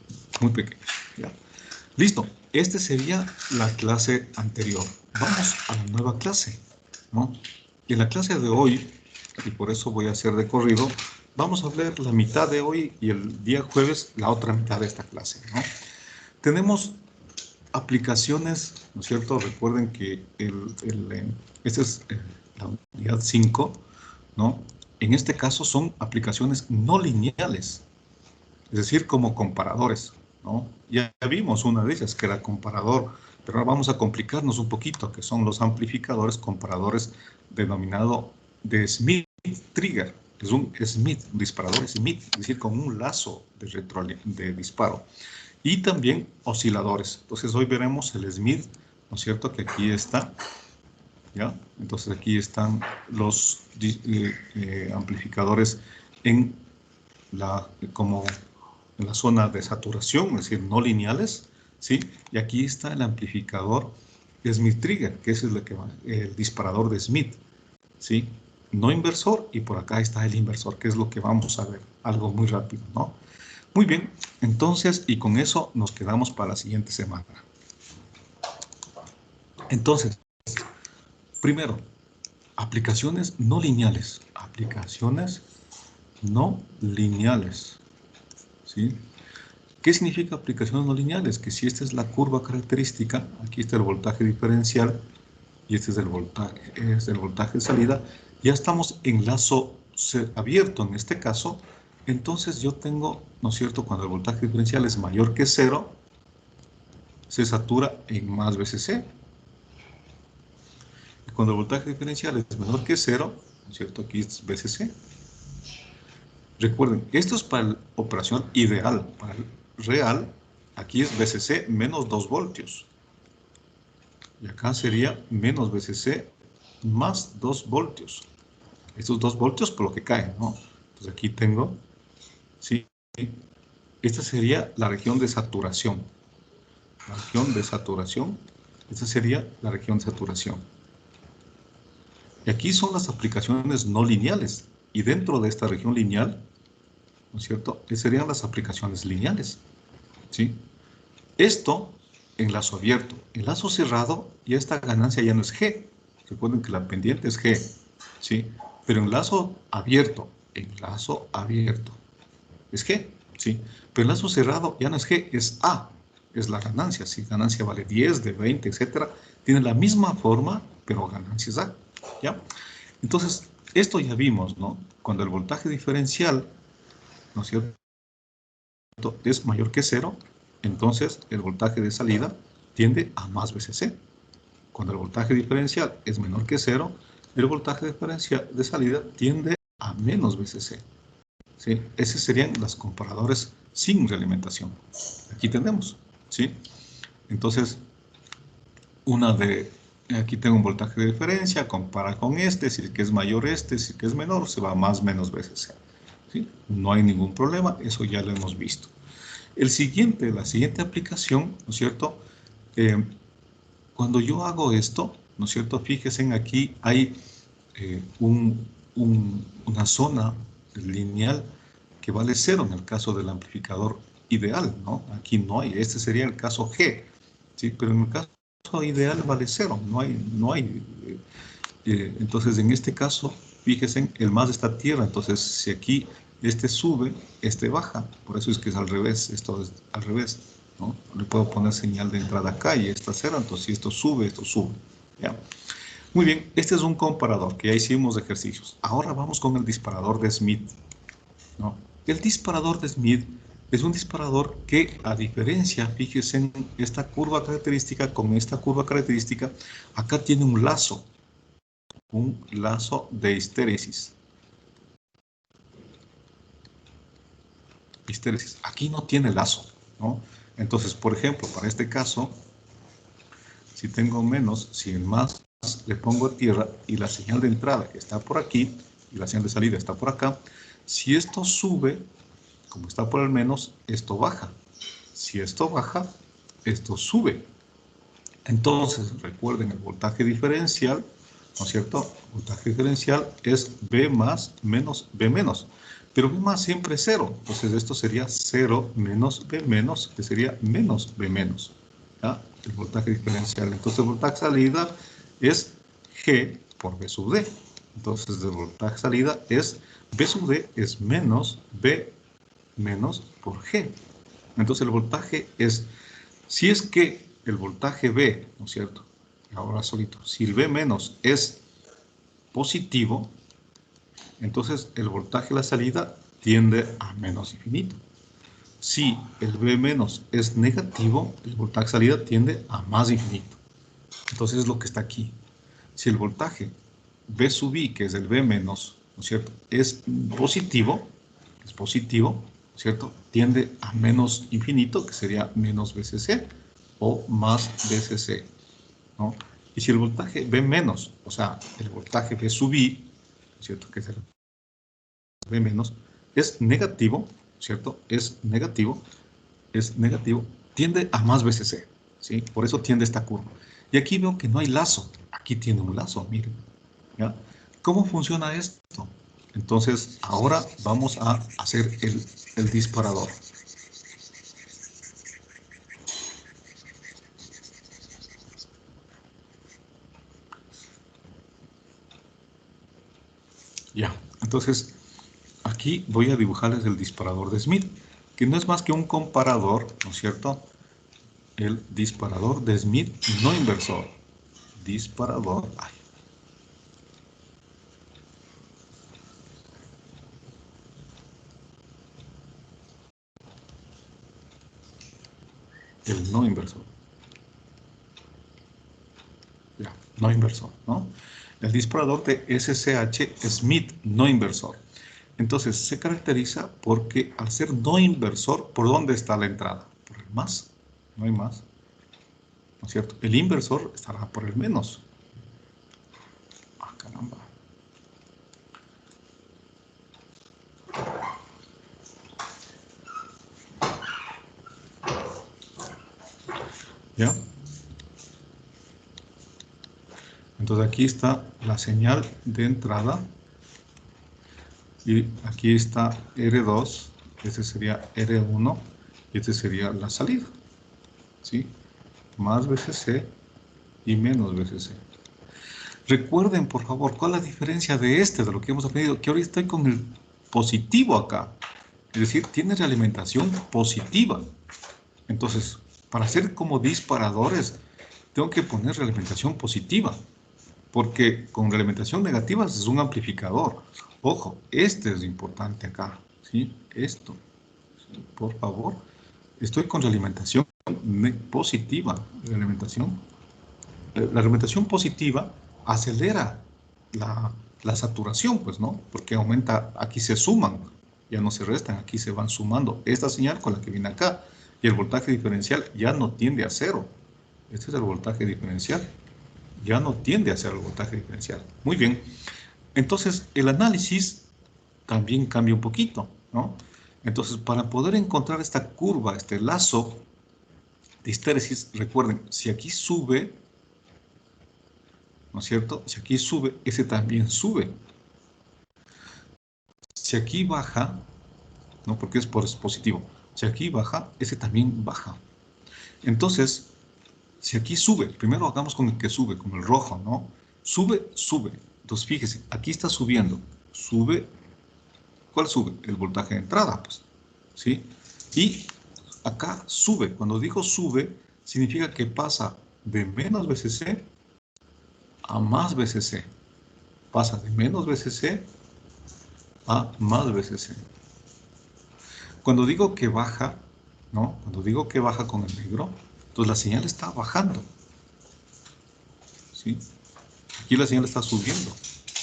Muy pequeños, ¿ya? Listo, esta sería la clase anterior. Vamos a la nueva clase, ¿no? En la clase de hoy, y por eso voy a hacer de corrido, vamos a ver la mitad de hoy y el día jueves la otra mitad de esta clase, ¿no? Tenemos aplicaciones, ¿no es cierto? Recuerden que esta es la unidad 5, ¿no? En este caso son aplicaciones no lineales, es decir, como comparadores, ¿no? Ya vimos una de ellas, que era comparador, pero ahora vamos a complicarnos un poquito, que son los amplificadores comparadores denominado de Smith-Trigger. Es un Smith, un disparador Smith, es decir, con un lazo de disparo. Y también osciladores. Entonces hoy veremos el Smith, ¿no es cierto?, que aquí está, ¿ya? Entonces aquí están los amplificadores como en la zona de saturación, es decir, no lineales, ¿sí? Y aquí está el amplificador Smith Trigger, que es el disparador de Smith, ¿sí? No inversor, y por acá está el inversor, que es lo que vamos a ver, algo muy rápido, ¿no? Muy bien, entonces, y con eso nos quedamos para la siguiente semana. Entonces, primero, aplicaciones no lineales. Aplicaciones no lineales. ¿Sí? ¿Qué significa aplicaciones no lineales? Que si esta es la curva característica, aquí está el voltaje diferencial, y este es el voltaje de salida, ya estamos en lazo abierto en este caso, entonces yo tengo, ¿no es cierto?, cuando el voltaje diferencial es mayor que 0, se satura en más VCC. Y cuando el voltaje diferencial es menor que 0, ¿no es cierto?, aquí es VCC. Recuerden, esto es para la operación ideal. Para el real, aquí es VCC menos 2 voltios. Y acá sería menos VCC más 2 voltios. Estos 2 voltios por lo que caen, ¿no? Entonces aquí tengo, ¿sí? Esta sería la región de saturación. La región de saturación. Esta sería la región de saturación. Y aquí son las aplicaciones no lineales. Y dentro de esta región lineal, ¿no es cierto?, serían las aplicaciones lineales, ¿sí? Esto en lazo abierto. En lazo cerrado, ya esta ganancia ya no es G. Recuerden que la pendiente es G, ¿sí? Pero en lazo abierto, es G, ¿sí? Pero en lazo cerrado ya no es G, es A. Es la ganancia. Si ganancia vale 10, de 20, etcétera, tiene la misma forma, pero ganancia es A, ¿ya? Entonces, esto ya vimos, ¿no? Cuando el voltaje diferencial, ¿no es cierto?, es mayor que 0, entonces el voltaje de salida tiende a más VCC. Cuando el voltaje diferencial es menor que 0, el voltaje diferencial de salida tiende a menos VCC. ¿Sí? Esos serían los comparadores sin realimentación. Aquí tenemos, ¿sí? Entonces, aquí tengo un voltaje de diferencia, compara con este, si el que es mayor si el que es menor, se va más menos VCC. ¿Sí? No hay ningún problema, eso ya lo hemos visto. La siguiente aplicación, ¿no es cierto? Cuando yo hago esto, ¿no es cierto? Fíjense en aquí hay una zona lineal que vale 0 en el caso del amplificador ideal, ¿no? Aquí no hay, este sería el caso G, ¿sí? Pero en el caso ideal vale 0, no hay. Entonces, en este caso, fíjense, el más está a tierra, entonces si aquí este sube, este baja, por eso es que es al revés, esto es al revés, ¿no? Le puedo poner señal de entrada acá y esta 0, entonces si esto sube, ¿ya? Muy bien, este es un comparador que ya hicimos ejercicios. Ahora vamos con el disparador de Smith, ¿no? El disparador de Smith es un disparador que, a diferencia, fíjense en esta curva característica con esta curva característica, acá tiene un lazo de histéresis. Aquí no tiene lazo, ¿no? Entonces, por ejemplo, para este caso, si tengo menos, si en más le pongo tierra y la señal de entrada está por aquí y la señal de salida está por acá, si esto sube, como está por el menos, esto baja. Si esto baja, esto sube. Entonces, recuerden el voltaje diferencial, ¿no es cierto? El voltaje diferencial es B más menos B menos. Pero B más siempre es 0. Entonces, esto sería 0 menos B menos, que sería menos B menos. ¿Ya? El voltaje diferencial. Entonces, el voltaje salida es G por B sub D. Entonces, el voltaje salida es B sub D es menos B menos por G. Entonces, el voltaje es, si es que el voltaje B, ¿no es cierto? Ahora solito, si el B menos es positivo, entonces el voltaje de la salida tiende a menos infinito. Si el B menos es negativo, el voltaje de salida tiende a más infinito. Entonces es lo que está aquí. Si el voltaje B sub I, que es el B menos, ¿no es cierto?, es positivo, ¿cierto?, tiende a menos infinito, que sería menos VCC, o más VCC, ¿no? Y si el voltaje B menos, o sea, el voltaje B sub I, ¿cierto?, que es el B menos, es negativo, ¿cierto?, es negativo, tiende a más VCC, ¿sí? Por eso tiende esta curva. Y aquí veo que no hay lazo. Aquí tiene un lazo, miren, ¿ya? ¿Cómo funciona esto? Entonces, ahora vamos a hacer el disparador. Entonces, aquí voy a dibujarles el disparador de Smith, que no es más que un comparador, ¿no es cierto? El disparador de Smith no inversor. Disparador. Ay. El no inversor. Ya, no inversor, ¿no? El disparador de SCH Smith no inversor. Entonces, se caracteriza porque al ser no inversor, ¿por dónde está la entrada? Por el más. No hay más. ¿No es cierto? El inversor estará por el menos. Ah, caramba. ¿Ya? Entonces aquí está la señal de entrada. Y aquí está R2. Este sería R1. Y este sería la salida. ¿Sí? Más VCC y menos VCC. Recuerden, por favor, ¿cuál es la diferencia de de lo que hemos aprendido? Que ahora estoy con el positivo acá. Es decir, tiene realimentación positiva. Entonces, para hacer como disparadores, tengo que poner realimentación positiva. Porque con realimentación negativa es un amplificador. Ojo, este es importante acá. ¿Sí? Esto. ¿Sí? Por favor. Estoy con realimentación positiva. La realimentación positiva acelera la saturación, pues, ¿no? Porque aumenta, aquí se suman, ya no se restan, aquí se van sumando. Esta señal con la que viene acá, y el voltaje diferencial ya no tiende a cero. Este es el voltaje diferencial. Ya no tiende a ser el voltaje diferencial. Muy bien. Entonces, el análisis también cambia un poquito, ¿no? Entonces, para poder encontrar esta curva, este lazo de histéresis, recuerden, si aquí sube, ¿no es cierto? Si aquí sube, ese también sube. Si aquí baja, ¿no? Porque es positivo. Si aquí baja, ese también baja. Entonces, si aquí sube, primero hagamos con el que sube, con el rojo, ¿no? Sube, sube. Entonces, fíjese, aquí está subiendo. Sube. ¿Cuál sube? El voltaje de entrada, pues. ¿Sí? Y acá sube. Cuando digo sube, significa que pasa de menos VCC a más VCC. Pasa de menos VCC a más VCC. Cuando digo que baja, ¿no? Cuando digo que baja con el negro, entonces la señal está bajando. ¿Sí? Aquí la señal está subiendo.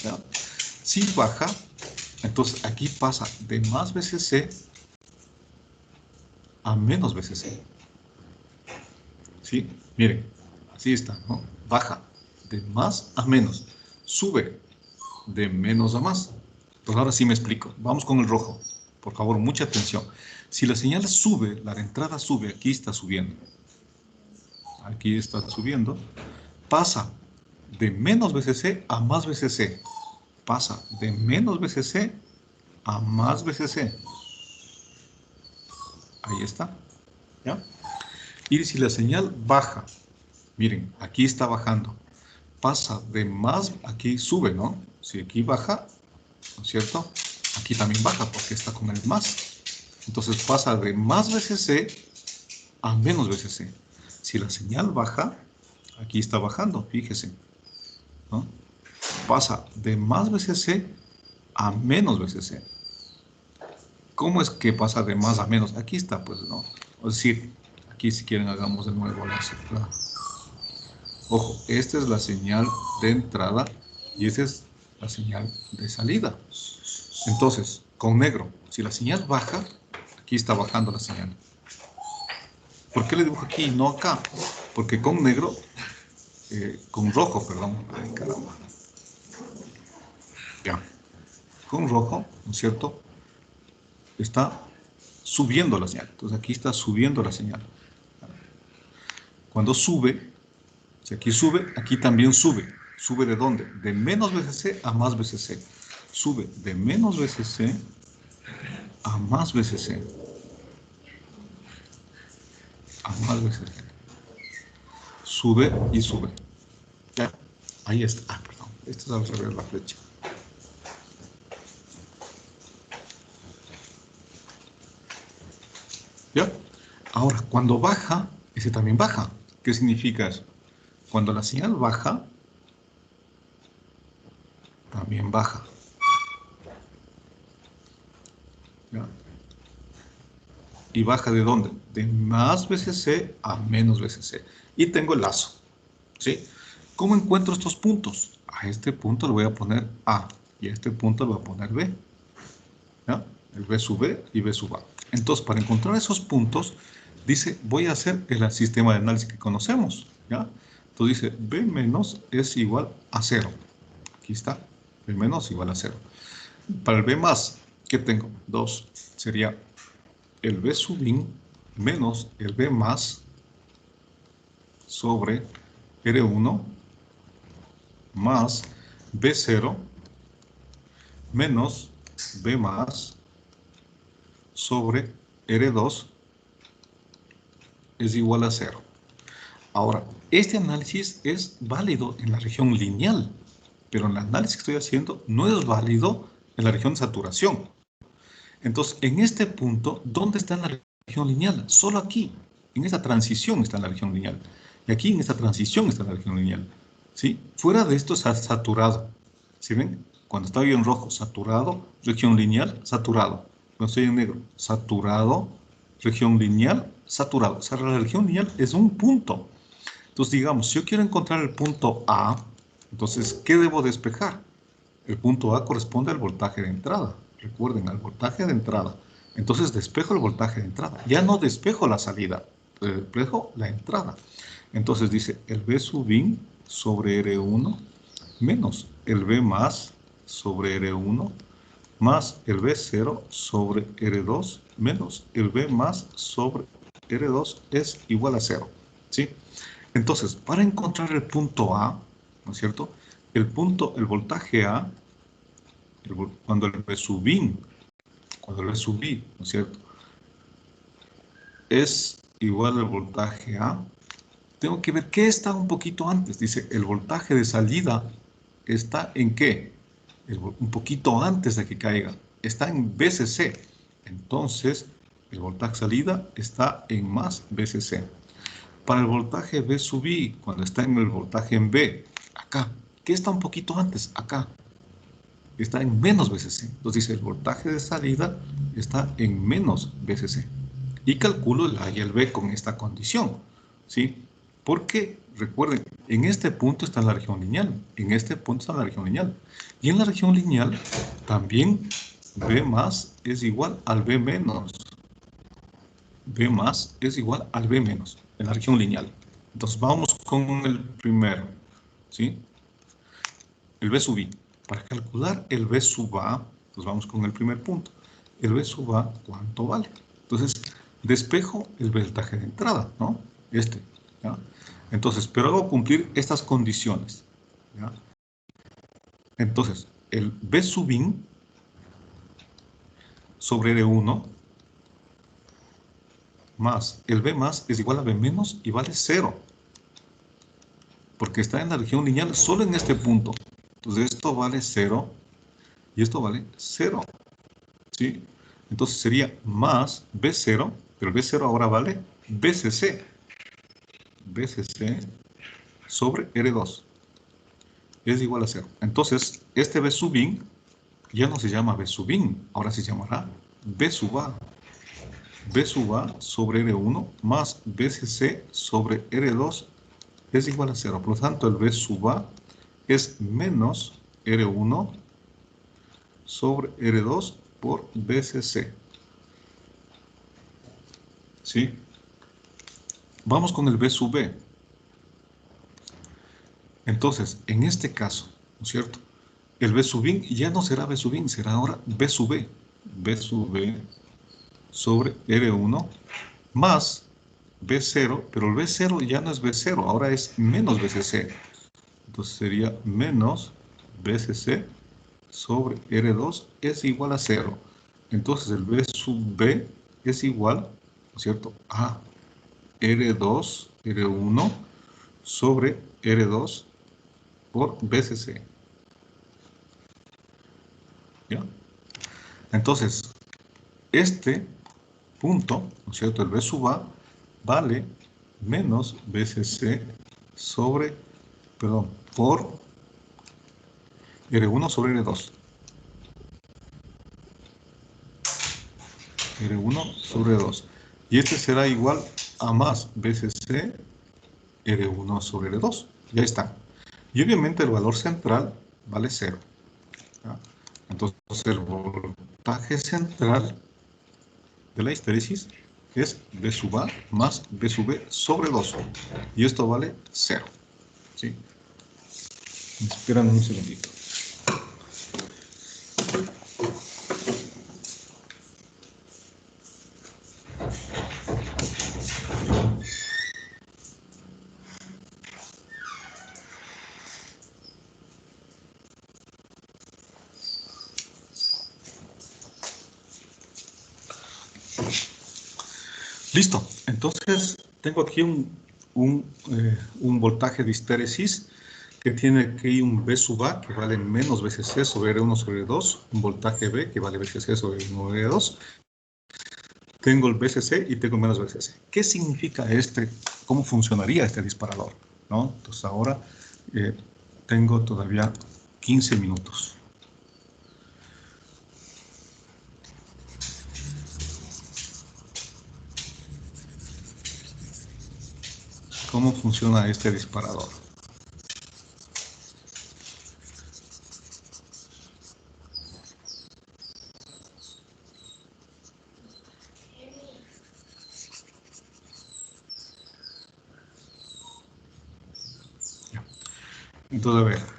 ¿Ya? Si baja, entonces aquí pasa de más VCC a menos VCC. ¿Sí? Miren, así está, ¿no? Baja de más a menos. Sube de menos a más. Pues ahora sí me explico. Vamos con el rojo. Por favor, mucha atención. Si la señal sube, la entrada sube, aquí está subiendo. Aquí está subiendo. Pasa de menos VCC a más VCC. Pasa de menos VCC a más VCC. Ahí está. ¿Ya? Y si la señal baja, miren, aquí está bajando. Pasa de más, aquí sube, ¿no? Si aquí baja, ¿no es cierto? Aquí también baja porque está con el más. Entonces pasa de más VCC a menos VCC. Si la señal baja, aquí está bajando, fíjese, ¿no? Pasa de más VCC a menos VCC. ¿Cómo es que pasa de más a menos? Aquí está, pues, ¿no? Es decir, aquí si quieren hagamos de nuevo la cifra. Ojo, esta es la señal de entrada y esta es la señal de salida. Entonces, con negro, si la señal baja, aquí está bajando la señal. ¿Por qué le dibujo aquí y no acá? Porque con negro, con rojo, perdón. Ay, caramba. Ya. Con rojo, ¿no es cierto? Está subiendo la señal. Entonces aquí está subiendo la señal. Cuando sube, si aquí sube, aquí también sube. ¿Sube de dónde? De menos VCC a más VCC. Sube de menos VCC a más VCC. A más VCC. Sube y sube. Ya. Ahí está. Ah, perdón. Esto es al revés la flecha. ¿Ya? Ahora, cuando baja, ese también baja. ¿Qué significa eso? Cuando la señal baja, también baja. ¿Ya? ¿Y baja de dónde? De más BCC a menos BCC. Y tengo el lazo. ¿Sí? ¿Cómo encuentro estos puntos? A este punto le voy a poner A. Y a este punto le voy a poner B. ¿Ya? El B sub B y B sub A. Entonces, para encontrar esos puntos, dice, voy a hacer el sistema de análisis que conocemos. ¿Ya? Entonces dice, B menos es igual a 0. Aquí está. B menos igual a 0. Para el B más, ¿qué tengo? 2. Sería el B subin menos el B más sobre R1 más B0 menos B más sobre R2 es igual a 0. Ahora, este análisis es válido en la región lineal, pero en el análisis que estoy haciendo no es válido en la región de saturación. Entonces, en este punto, ¿dónde está en la región lineal? Solo aquí, en esta transición está en la región lineal. Y aquí en esta transición está en la región lineal. ¿Sí? Fuera de esto está saturado. ¿Sí ven? Cuando estoy en rojo, saturado, región lineal, saturado. Cuando estoy en negro, saturado, región lineal, saturado. O sea, la región lineal es un punto. Entonces, digamos, si yo quiero encontrar el punto A, entonces, ¿qué debo despejar? El punto A corresponde al voltaje de entrada. Recuerden, al voltaje de entrada. Entonces despejo el voltaje de entrada. Ya no despejo la salida, despejo la entrada. Entonces dice el B subin sobre R1 menos el B más sobre R1 más el B0 sobre R2 menos el B más sobre R2 es igual a 0. ¿Sí? Entonces, para encontrar el punto A, ¿no es cierto? El voltaje A, cuando el B subin, ¿no es cierto? Es igual al voltaje A, tengo que ver qué está un poquito antes. Dice, el voltaje de salida está en qué? Un poquito antes de que caiga. Está en BCC. Entonces, el voltaje salida está en más BCC. Para el voltaje B sub I, cuando está en el voltaje en B, acá. ¿Qué está un poquito antes? Acá. Está en menos BCC. Entonces dice, el voltaje de salida está en menos BCC. Y calculo el A y el B con esta condición. ¿Sí? Porque, recuerden, en este punto está la región lineal. En este punto está la región lineal. Y en la región lineal también B más es igual al B menos. B más es igual al B menos en la región lineal. Entonces vamos con el primero. ¿Sí? El B sub I. Para calcular el B sub A, pues vamos con el primer punto. El B sub A, ¿cuánto vale? Entonces, despejo el voltaje de entrada, ¿no? ¿ya? Entonces, pero hago cumplir estas condiciones, ¿ya? Entonces, el B sub in sobre R1 más el B más es igual a B menos y vale 0. Porque está en la región lineal solo en este punto. Entonces, esto vale 0 y esto vale 0. ¿Sí? Entonces sería más B0, pero el B0 ahora vale BCC. BCC sobre R2 es igual a 0. Entonces, este B subin ya no se llama B subin, ahora se llamará B sub A. B sub A sobre R1 más BCC sobre R2 es igual a 0. Por lo tanto, el B sub A es menos R1 sobre R2 por BCC. ¿Sí? Vamos con el B sub B. Entonces, en este caso, ¿no es cierto? El B sub in ya no será B sub in, será ahora B sub B. B sub B sobre R1 más B0, pero el B0 ya no es B0, ahora es menos BCC. Entonces sería menos BCC sobre R2 es igual a 0. Entonces el B sub B es igual, ¿no es cierto?, a R2, R1 sobre R2 por BCC. ¿Ya? Entonces, este punto, ¿no es cierto? El B sub A vale menos BCC sobre, perdón, por R1 sobre R2. R1 sobre R2. Y este será igual a más BCC R1 sobre R2. Ya está. Y obviamente el valor central vale 0. ¿Ya? Entonces el voltaje central de la histéresis es B sub A más B sub B sobre 2. Y esto vale 0. ¿Sí? Esperan un segundito. Listo. Entonces tengo aquí un voltaje de histéresis que tiene aquí un B sub A que vale menos BCC sobre R1 sobre R2, un voltaje B que vale BCC sobre R1 sobre R2. Tengo el BCC y tengo menos BCC. ¿Qué significa este? ¿Cómo funcionaría este disparador? ¿No? Entonces ahora tengo todavía 15 minutos. ¿Cómo funciona este disparador? Entonces, a ver.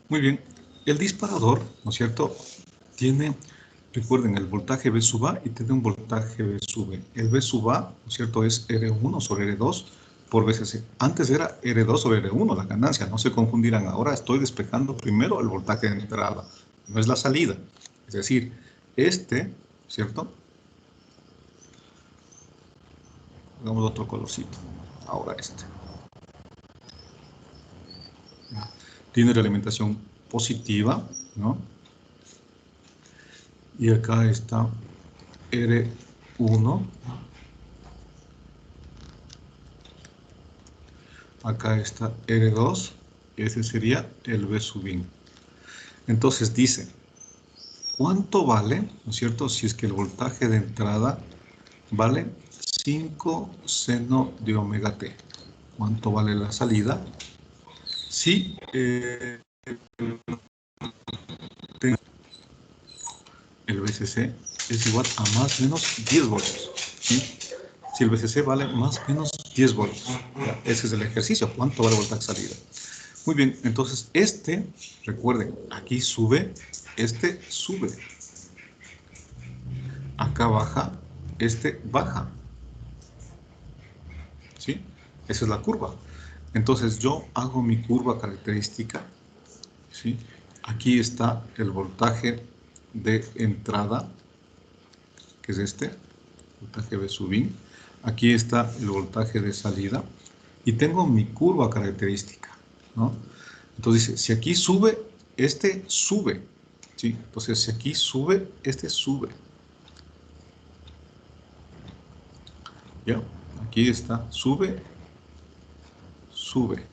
Muy bien. El disparador, ¿no es cierto?, tiene, recuerden, el voltaje B sub A y tiene un voltaje B sub B. El B sub A, ¿no es cierto?, es R1 sobre R2 por BCC. Antes era R2 sobre R1 la ganancia, no se confundirán. Ahora estoy despejando primero el voltaje de entrada, no es la salida. Es decir, este, ¿cierto? Hagamos otro colorcito. Ahora este. Tiene realimentación positiva, ¿no? Y acá está R1. Acá está R2. Ese sería el B sub I. Entonces dice, ¿cuánto vale, no es cierto?, si es que el voltaje de entrada vale 5 seno de omega t. ¿Cuánto vale la salida? Si el BCC es igual a más o menos 10 voltios. ¿Sí? Si el BCC vale más o menos 10 voltios. ¿Ya? Ese es el ejercicio. ¿Cuánto vale el voltaje salida? Muy bien, entonces este, recuerden, aquí sube, este sube. Acá baja, este baja. ¿Sí? Esa es la curva. Entonces yo hago mi curva característica. ¿Sí? Aquí está el voltaje de entrada, que es este, voltaje B sub I. Aquí está el voltaje de salida. Y tengo mi curva característica, ¿no? Entonces dice, si aquí sube, este sube. ¿Sí? Entonces si aquí sube, este sube. ¿Ya? Aquí está, sube, sube.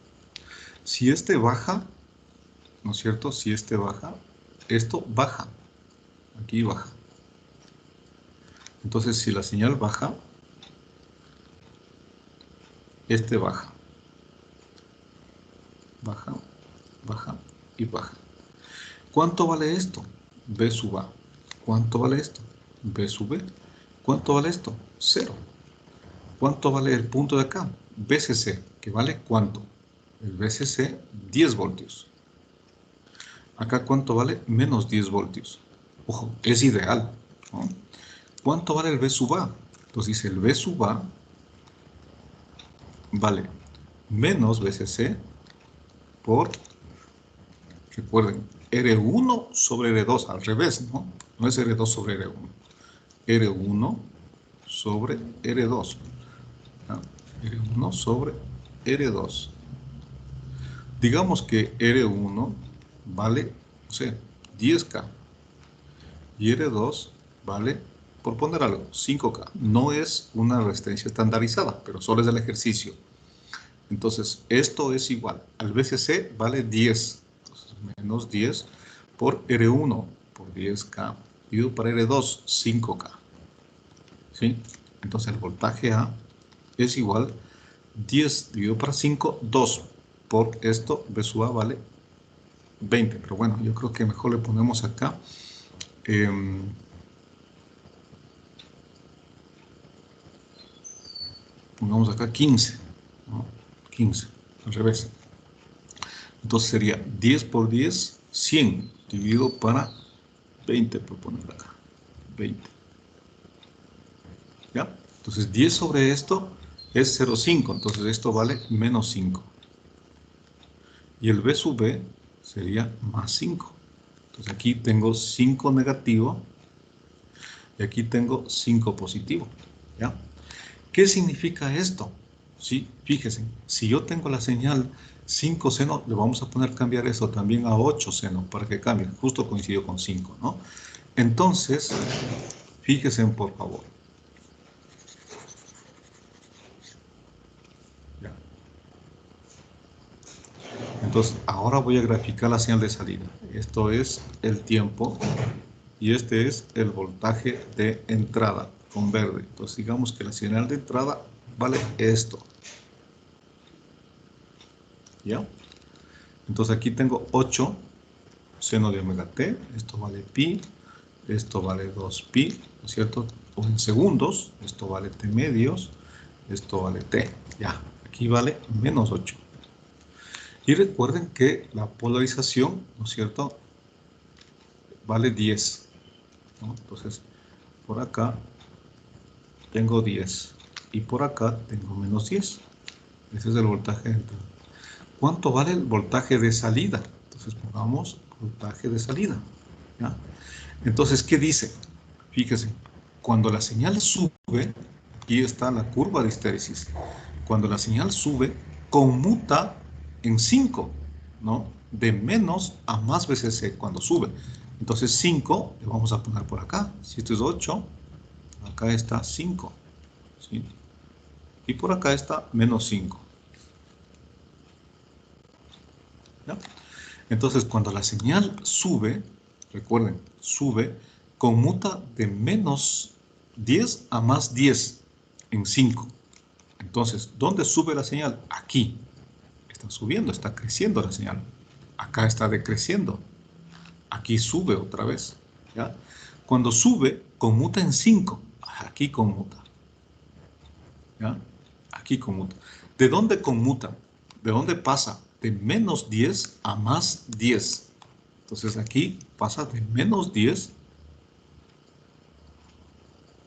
Si este baja, ¿no es cierto? Si este baja, esto baja. Aquí baja. Entonces, si la señal baja, este baja. Baja, baja y baja. ¿Cuánto vale esto? B sub A. ¿Cuánto vale esto? B sub B. ¿Cuánto vale esto? 0. ¿Cuánto vale el punto de acá? BCC, que vale ¿cuánto? El BCC, 10 voltios. Acá, ¿cuánto vale? Menos 10 voltios. Ojo, es ideal, ¿no? ¿Cuánto vale el B sub A? Entonces dice el B sub A vale menos BCC por, recuerden, R1 sobre R2, al revés, ¿no? No es R2 sobre R1. R1 sobre R2. ¿No? R1 sobre R2. Digamos que R1 vale, no sé, 10K. Y R2 vale, por poner algo, 5K. No es una resistencia estandarizada, pero solo es el ejercicio. Entonces, esto es igual. Al BCC vale 10. Entonces, menos 10 por R1 por 10K. Dividido por R2, 5K. ¿Sí? Entonces, el voltaje A es igual 10 dividido por 5, 2. Por esto, B sub A vale 20. Pero bueno, yo creo que mejor le ponemos acá. Pongamos acá 15. ¿No? 15. Al revés. Entonces sería 10 por 10, 100, dividido para 20, por poner acá. 20. ¿Ya? Entonces 10 sobre esto es 0,5. Entonces esto vale menos 5. Y el B sub B sería más 5. Entonces aquí tengo 5 negativo y aquí tengo 5 positivo. ¿Ya? ¿Qué significa esto? Sí, fíjense, si yo tengo la señal 5 seno, le vamos a poner cambiar eso también a 8 seno para que cambie. Justo coincidió con 5, ¿no? Entonces, fíjense por favor. Ya. Entonces, ahora voy a graficar la señal de salida. Esto es el tiempo y este es el voltaje de entrada con verde. Entonces, digamos que la señal de entrada vale esto. ¿Ya? Entonces, aquí tengo 8 seno de omega t. Esto vale pi. Esto vale 2pi, ¿no es cierto? O en segundos. Esto vale t medios. Esto vale t. Ya, aquí vale menos 8. Y recuerden que la polarización, ¿no es cierto?, vale 10. ¿No? Entonces, por acá tengo 10. Y por acá tengo menos 10. Ese es el voltaje de entrada. ¿Cuánto vale el voltaje de salida? Entonces pongamos voltaje de salida. ¿Ya? Entonces, ¿qué dice? Fíjese, cuando la señal sube, aquí está la curva de histéresis. Cuando la señal sube, conmuta en 5, ¿no? De menos a más BCC cuando sube. Entonces 5 le vamos a poner por acá. Si esto es 8, acá está 5. ¿Sí? Y por acá está menos 5. ¿Ya? Entonces cuando la señal sube, recuerden, sube, conmuta de menos 10 a más 10 en 5. Entonces, ¿dónde sube la señal? Aquí. Está subiendo, está creciendo la señal. Acá está decreciendo. Aquí sube otra vez. ¿Ya? Cuando sube, conmuta en 5. Aquí conmuta. ¿Ya? Aquí conmuta. ¿De dónde conmuta? ¿De dónde pasa? De menos 10 a más 10. Entonces aquí pasa de menos 10,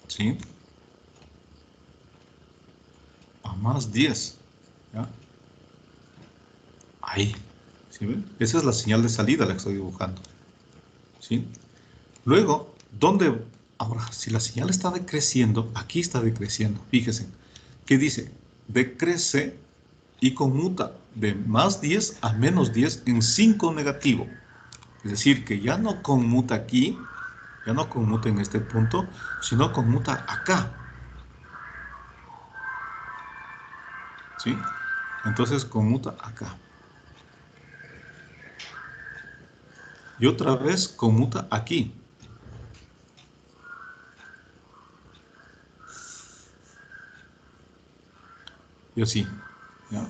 ¿sí?, a más 10. ¿Ya? Ahí. ¿Sí ven? Esa es la señal de salida, la que estoy dibujando. ¿Sí? Luego, ¿dónde? Ahora, si la señal está decreciendo, aquí está decreciendo. Fíjense. ¿Qué dice? Decrece y conmuta de más 10 a menos 10 en 5 negativo. Es decir, que ya no conmuta aquí, ya no conmuta en este punto, sino conmuta acá. ¿Sí? Entonces conmuta acá. Y otra vez conmuta aquí. Y así. ¿Ya?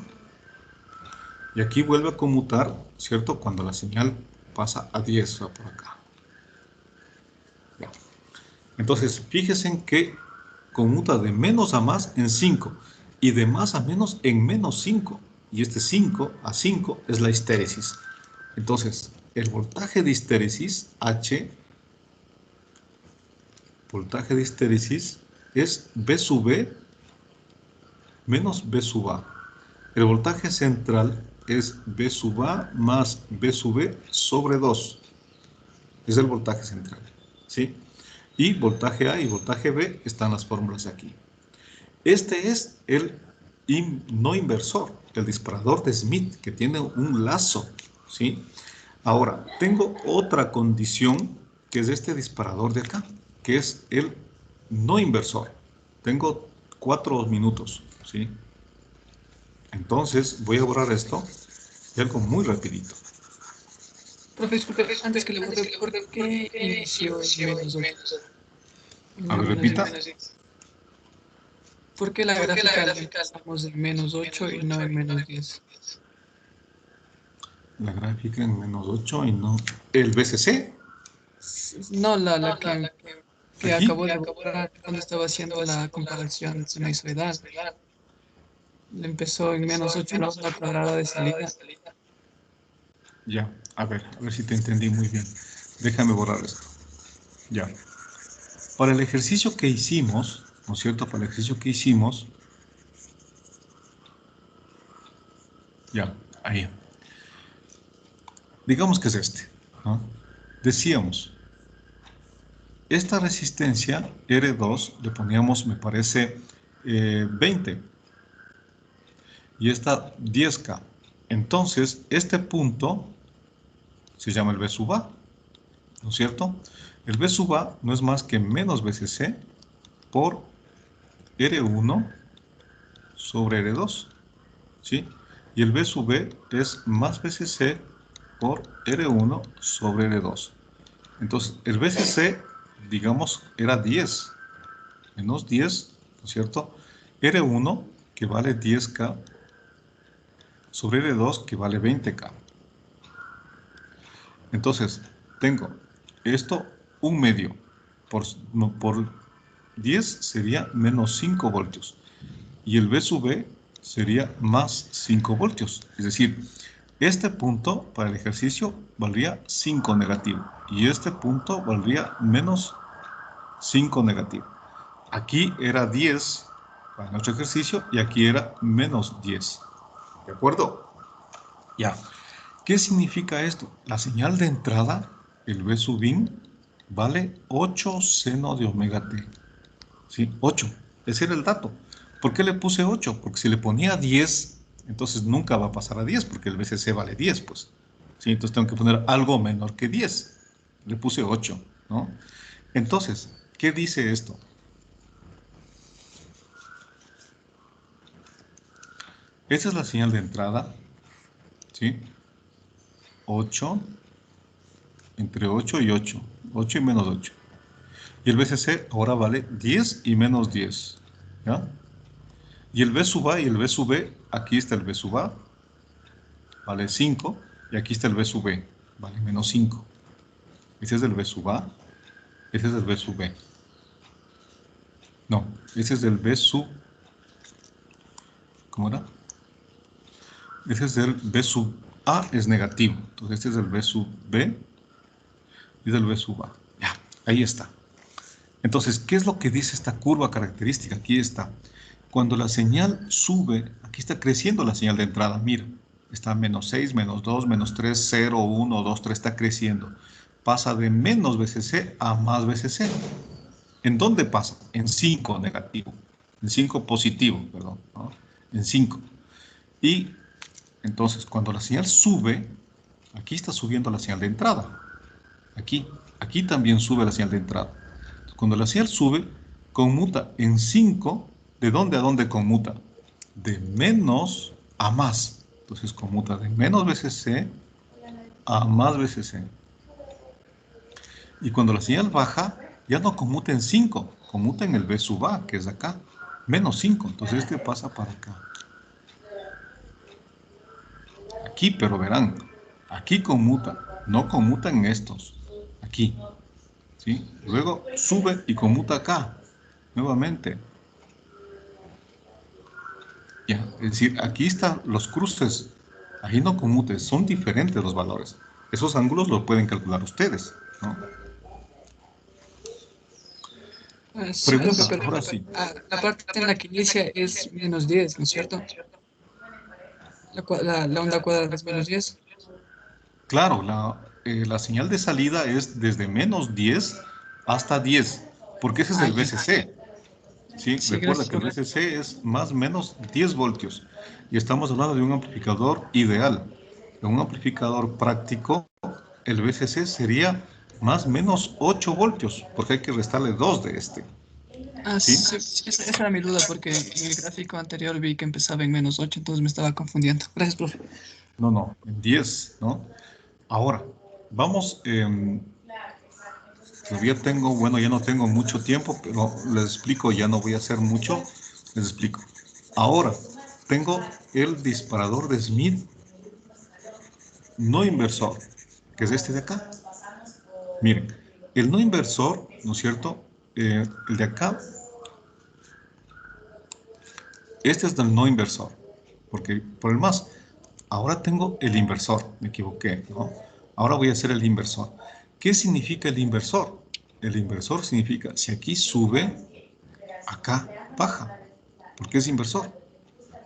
Y aquí vuelve a conmutar, ¿cierto? Cuando la señal pasa a 10, o sea, por acá. ¿Ya? Entonces, fíjense en que conmuta de menos a más en 5 y de más a menos en menos 5. Y este 5 a 5 es la histéresis. Entonces, el voltaje de histéresis, H, voltaje de histéresis, es B sub B menos B sub A. El voltaje central es B sub A más B sub B sobre 2. Es el voltaje central, ¿sí? Y voltaje A y voltaje B están las fórmulas aquí. Este es el no inversor, el disparador de Smith, que tiene un lazo, ¿sí? Ahora, tengo otra condición, que es este disparador de acá, que es el no inversor. Tengo 4 minutos, ¿sí? Entonces, voy a borrar esto, y algo muy rapidito. Profe, disculpe, antes que le borre, ¿por qué inició en -8? A No ver, en repita. -10. ¿Por qué la gráfica la empezamos en -8 y no en -10? La gráfica en -8 y no... ¿El BCC? No, la que ¿Aquí? acabo de borrar cuando estaba haciendo la comparación sinusoidal. Le empezó en -8 la onda cuadrada de salida. Ya, a ver si te entendí muy bien. Déjame borrar esto. Ya. Para el ejercicio que hicimos, ¿no es cierto? Para el ejercicio que hicimos, ya, ahí. Digamos que es este, ¿no? Decíamos, esta resistencia R2 le poníamos, me parece, 20 y esta 10K. Entonces, este punto se llama el B sub A, ¿no es cierto? El B sub A no es más que menos BCC por R1 sobre R2, ¿sí? Y el B sub B es más BCC por R1 sobre R2. Entonces, el BCC, digamos, era 10, menos 10, ¿no es cierto? R1, que vale 10K, sobre R2, que vale 20K. Entonces, tengo esto, un medio, por 10 sería menos 5 voltios. Y el B sub B sería más 5 voltios. Es decir, este punto para el ejercicio valdría 5 negativo. Y este punto valdría menos 5 negativo. Aquí era 10 para nuestro ejercicio y aquí era menos 10. ¿De acuerdo? Ya. ¿Qué significa esto? La señal de entrada, el B sub in, vale 8 seno de omega t. ¿Sí? 8. Ese era el dato. ¿Por qué le puse 8? Porque si le ponía 10, entonces nunca va a pasar a 10, porque el BCC vale 10, pues. ¿Sí? Entonces tengo que poner algo menor que 10. Le puse 8, ¿no? Entonces, ¿qué dice esto? Esta es la señal de entrada, ¿sí? 8, entre 8 y 8. 8 y menos 8. Y el BCC ahora vale 10 y menos 10, ¿ya? Y el B sub A y el B sub B, aquí está el B sub A, vale 5, y aquí está el B sub B, vale menos 5. Ese es el B sub A, ese es el B sub B. No, ese es el B sub... ¿Cómo era? Ese es el B sub A, es negativo. Entonces este es el B sub B, y es el B sub A. Ya, ahí está. Entonces, ¿qué es lo que dice esta curva característica? Aquí está. Cuando la señal sube, aquí está creciendo la señal de entrada, mira, está menos 6, menos 2, menos 3, 0, 1, 2, 3, está creciendo. Pasa de menos BCC a más BCC. ¿En dónde pasa? En 5 negativo, en 5 positivo, perdón, ¿no? En 5. Y entonces, cuando la señal sube, aquí está subiendo la señal de entrada. Aquí también sube la señal de entrada. Cuando la señal sube, conmuta en 5. ¿De dónde a dónde conmuta? De menos a más. Entonces conmuta de menos BCC a más BCC. Y cuando la señal baja, ya no conmuta en 5, conmuta en el B sub A, que es acá, menos 5. Entonces este pasa para acá. Aquí, pero verán, aquí conmuta, no conmuta en estos. Aquí, ¿sí? Luego sube y conmuta acá, nuevamente. Ya, es decir, aquí están los cruces, ahí no conmutes, son diferentes los valores. Esos ángulos los pueden calcular ustedes, ¿no? Sí, profe, Pregunta, pero ahora sí. la parte en la que inicia es -10, ¿no es cierto? La onda cuadrada es menos 10. Claro, la señal de salida es desde menos 10 hasta 10, porque ese es Ah, el ya. VCC. ¿Sí? Sí, Recuerda gracias, que el profe. VCC es más o menos 10 voltios y estamos hablando de un amplificador ideal. En un amplificador práctico, el VCC sería más o menos 8 voltios, porque hay que restarle 2 de este. Ah, ¿Sí? sí, sí, esa era mi duda porque en el gráfico anterior vi que empezaba en -8, entonces me estaba confundiendo. Gracias, profe. No, no, en 10, ¿no? Ahora, vamos, todavía tengo, bueno, ya no tengo mucho tiempo, pero les explico, ya no voy a hacer mucho, les explico. Ahora, tengo el disparador de Smith no inversor, que es este de acá. Miren, el no inversor, ¿no es cierto? El de acá, este es del no inversor, porque por el más, ahora tengo el inversor, me equivoqué, ¿no? Ahora voy a hacer el inversor. ¿Qué significa el inversor? El inversor significa, si aquí sube, acá baja, porque es inversor.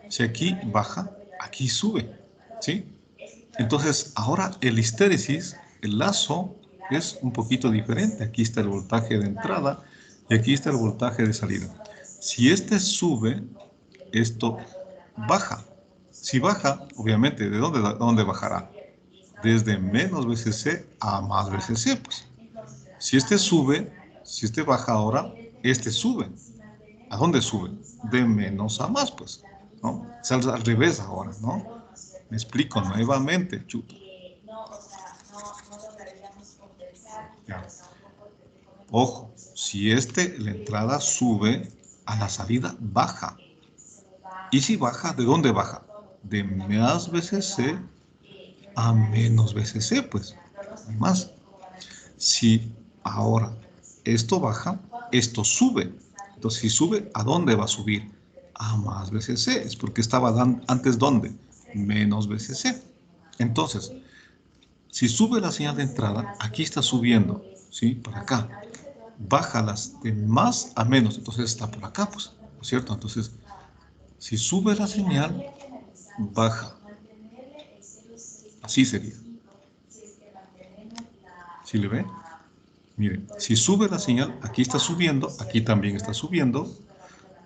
Si aquí baja, aquí sube, ¿sí? Entonces, ahora el histéresis, el lazo, es un poquito diferente. Aquí está el voltaje de entrada y aquí está el voltaje de salida. Si este sube, esto baja. Si baja, obviamente, ¿de dónde bajará? Desde menos VCC a más VCC, pues. Si este sube, si este baja ahora, este sube. ¿A dónde sube? De menos a más, pues, ¿no? Es al revés ahora, ¿no? Me explico nuevamente, chuta. Ya. Ojo, si la entrada sube, a la salida baja. Y si baja, ¿de dónde baja? De más VCC a menos VCC, pues, no hay más. Si ahora esto baja, esto sube. Entonces, si sube, ¿a dónde va a subir? A más VCC. Es porque estaba antes, ¿dónde? Menos VCC. Entonces, si sube la señal de entrada, aquí está subiendo, ¿sí? Para acá. Bájalas de más a menos, entonces está por acá, pues, ¿no es cierto? Entonces, si sube la señal, baja. Así sería. ¿Sí le ve? Miren, si sube la señal, aquí está subiendo, aquí también está subiendo.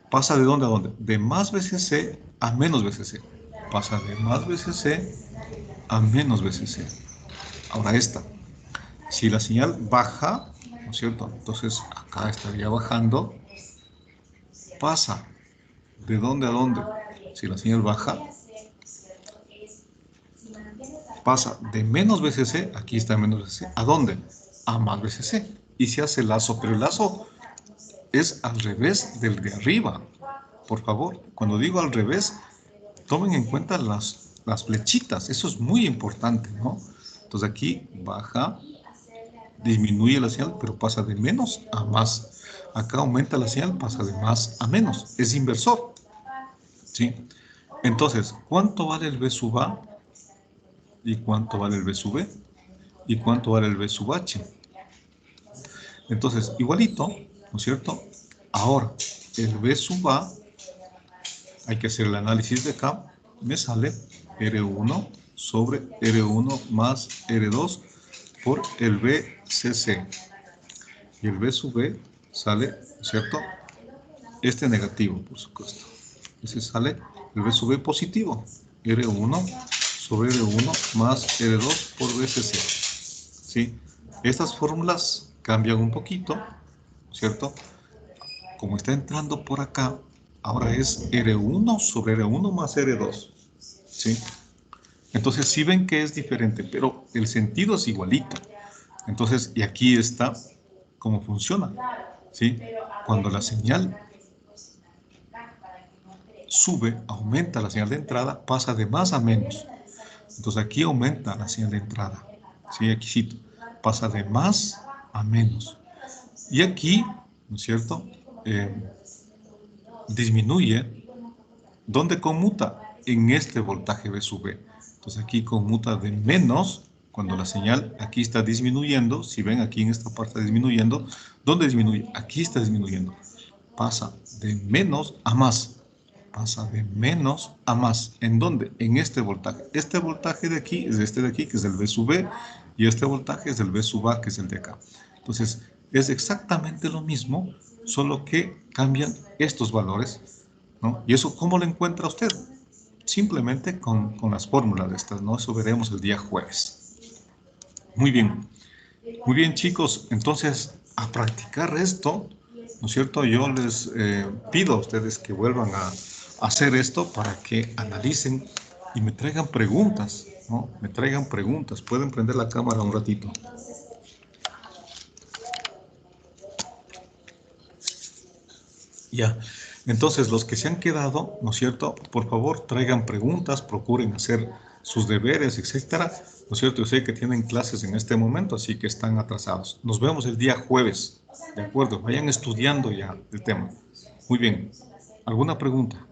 ¿Pasa de dónde a dónde? De más VCC a menos VCC. Pasa de más VCC a menos VCC. Ahora esta. Si la señal baja, ¿no es cierto? Entonces acá estaría bajando. Pasa. ¿De dónde a dónde? Si la señal baja, pasa de menos VCC, aquí está menos VCC. ¿A dónde? A más VCC. Y se hace el lazo, pero el lazo es al revés del de arriba. Por favor, cuando digo al revés, tomen en cuenta las flechitas. Eso es muy importante, ¿no? Entonces aquí baja, disminuye la señal, pero pasa de menos a más. Acá aumenta la señal, pasa de más a menos. Es inversor, ¿sí? Entonces, ¿cuánto vale el B sub A? ¿Y cuánto vale el B sub B? ¿Y cuánto vale el B sub H? Entonces, igualito, ¿no es cierto? Ahora, el B sub A, hay que hacer el análisis de acá, me sale R1 sobre R1 más R2 por el BCC. Y el B sub B sale, ¿no es cierto? Este negativo, por supuesto. Ese sale el B sub B positivo. R1 sobre R1 más R2 por BCC. ¿Sí? Estas fórmulas cambian un poquito, ¿cierto? Como está entrando por acá, ahora es R1 sobre R1 más R2. ¿Sí? Entonces sí ven que es diferente, pero el sentido es igualito. Entonces, y aquí está cómo funciona. ¿Sí? Cuando la señal sube, aumenta la señal de entrada, pasa de más a menos. Entonces aquí aumenta la señal de entrada. ¿Sí? Aquí sí, pasa de más a menos. Y aquí, ¿no es cierto? Disminuye. ¿Dónde conmuta? En este voltaje B sub B. Entonces aquí conmuta de menos, cuando la señal aquí está disminuyendo, si ven aquí en esta parte disminuyendo, ¿dónde disminuye? Aquí está disminuyendo. Pasa de menos a más. pasa de menos a más. ¿En dónde? En este voltaje. Este voltaje de aquí es este de aquí, que es el V sub B, y este voltaje es el V sub A, que es el de acá. Entonces, es exactamente lo mismo, solo que cambian estos valores, ¿no? ¿Y eso cómo lo encuentra usted? Simplemente con las fórmulas de estas, ¿no? Eso veremos el día jueves. Muy bien chicos, entonces a practicar esto, ¿no es cierto? Yo les pido a ustedes que vuelvan a hacer esto para que analicen y me traigan preguntas, ¿no? Me traigan preguntas. Pueden prender la cámara un ratito. Ya, entonces los que se han quedado, ¿no es cierto? Por favor, traigan preguntas, procuren hacer sus deberes, etcétera. ¿No es cierto? Yo sé que tienen clases en este momento, así que están atrasados. Nos vemos el día jueves, ¿de acuerdo? Vayan estudiando ya el tema. Muy bien. ¿Alguna pregunta?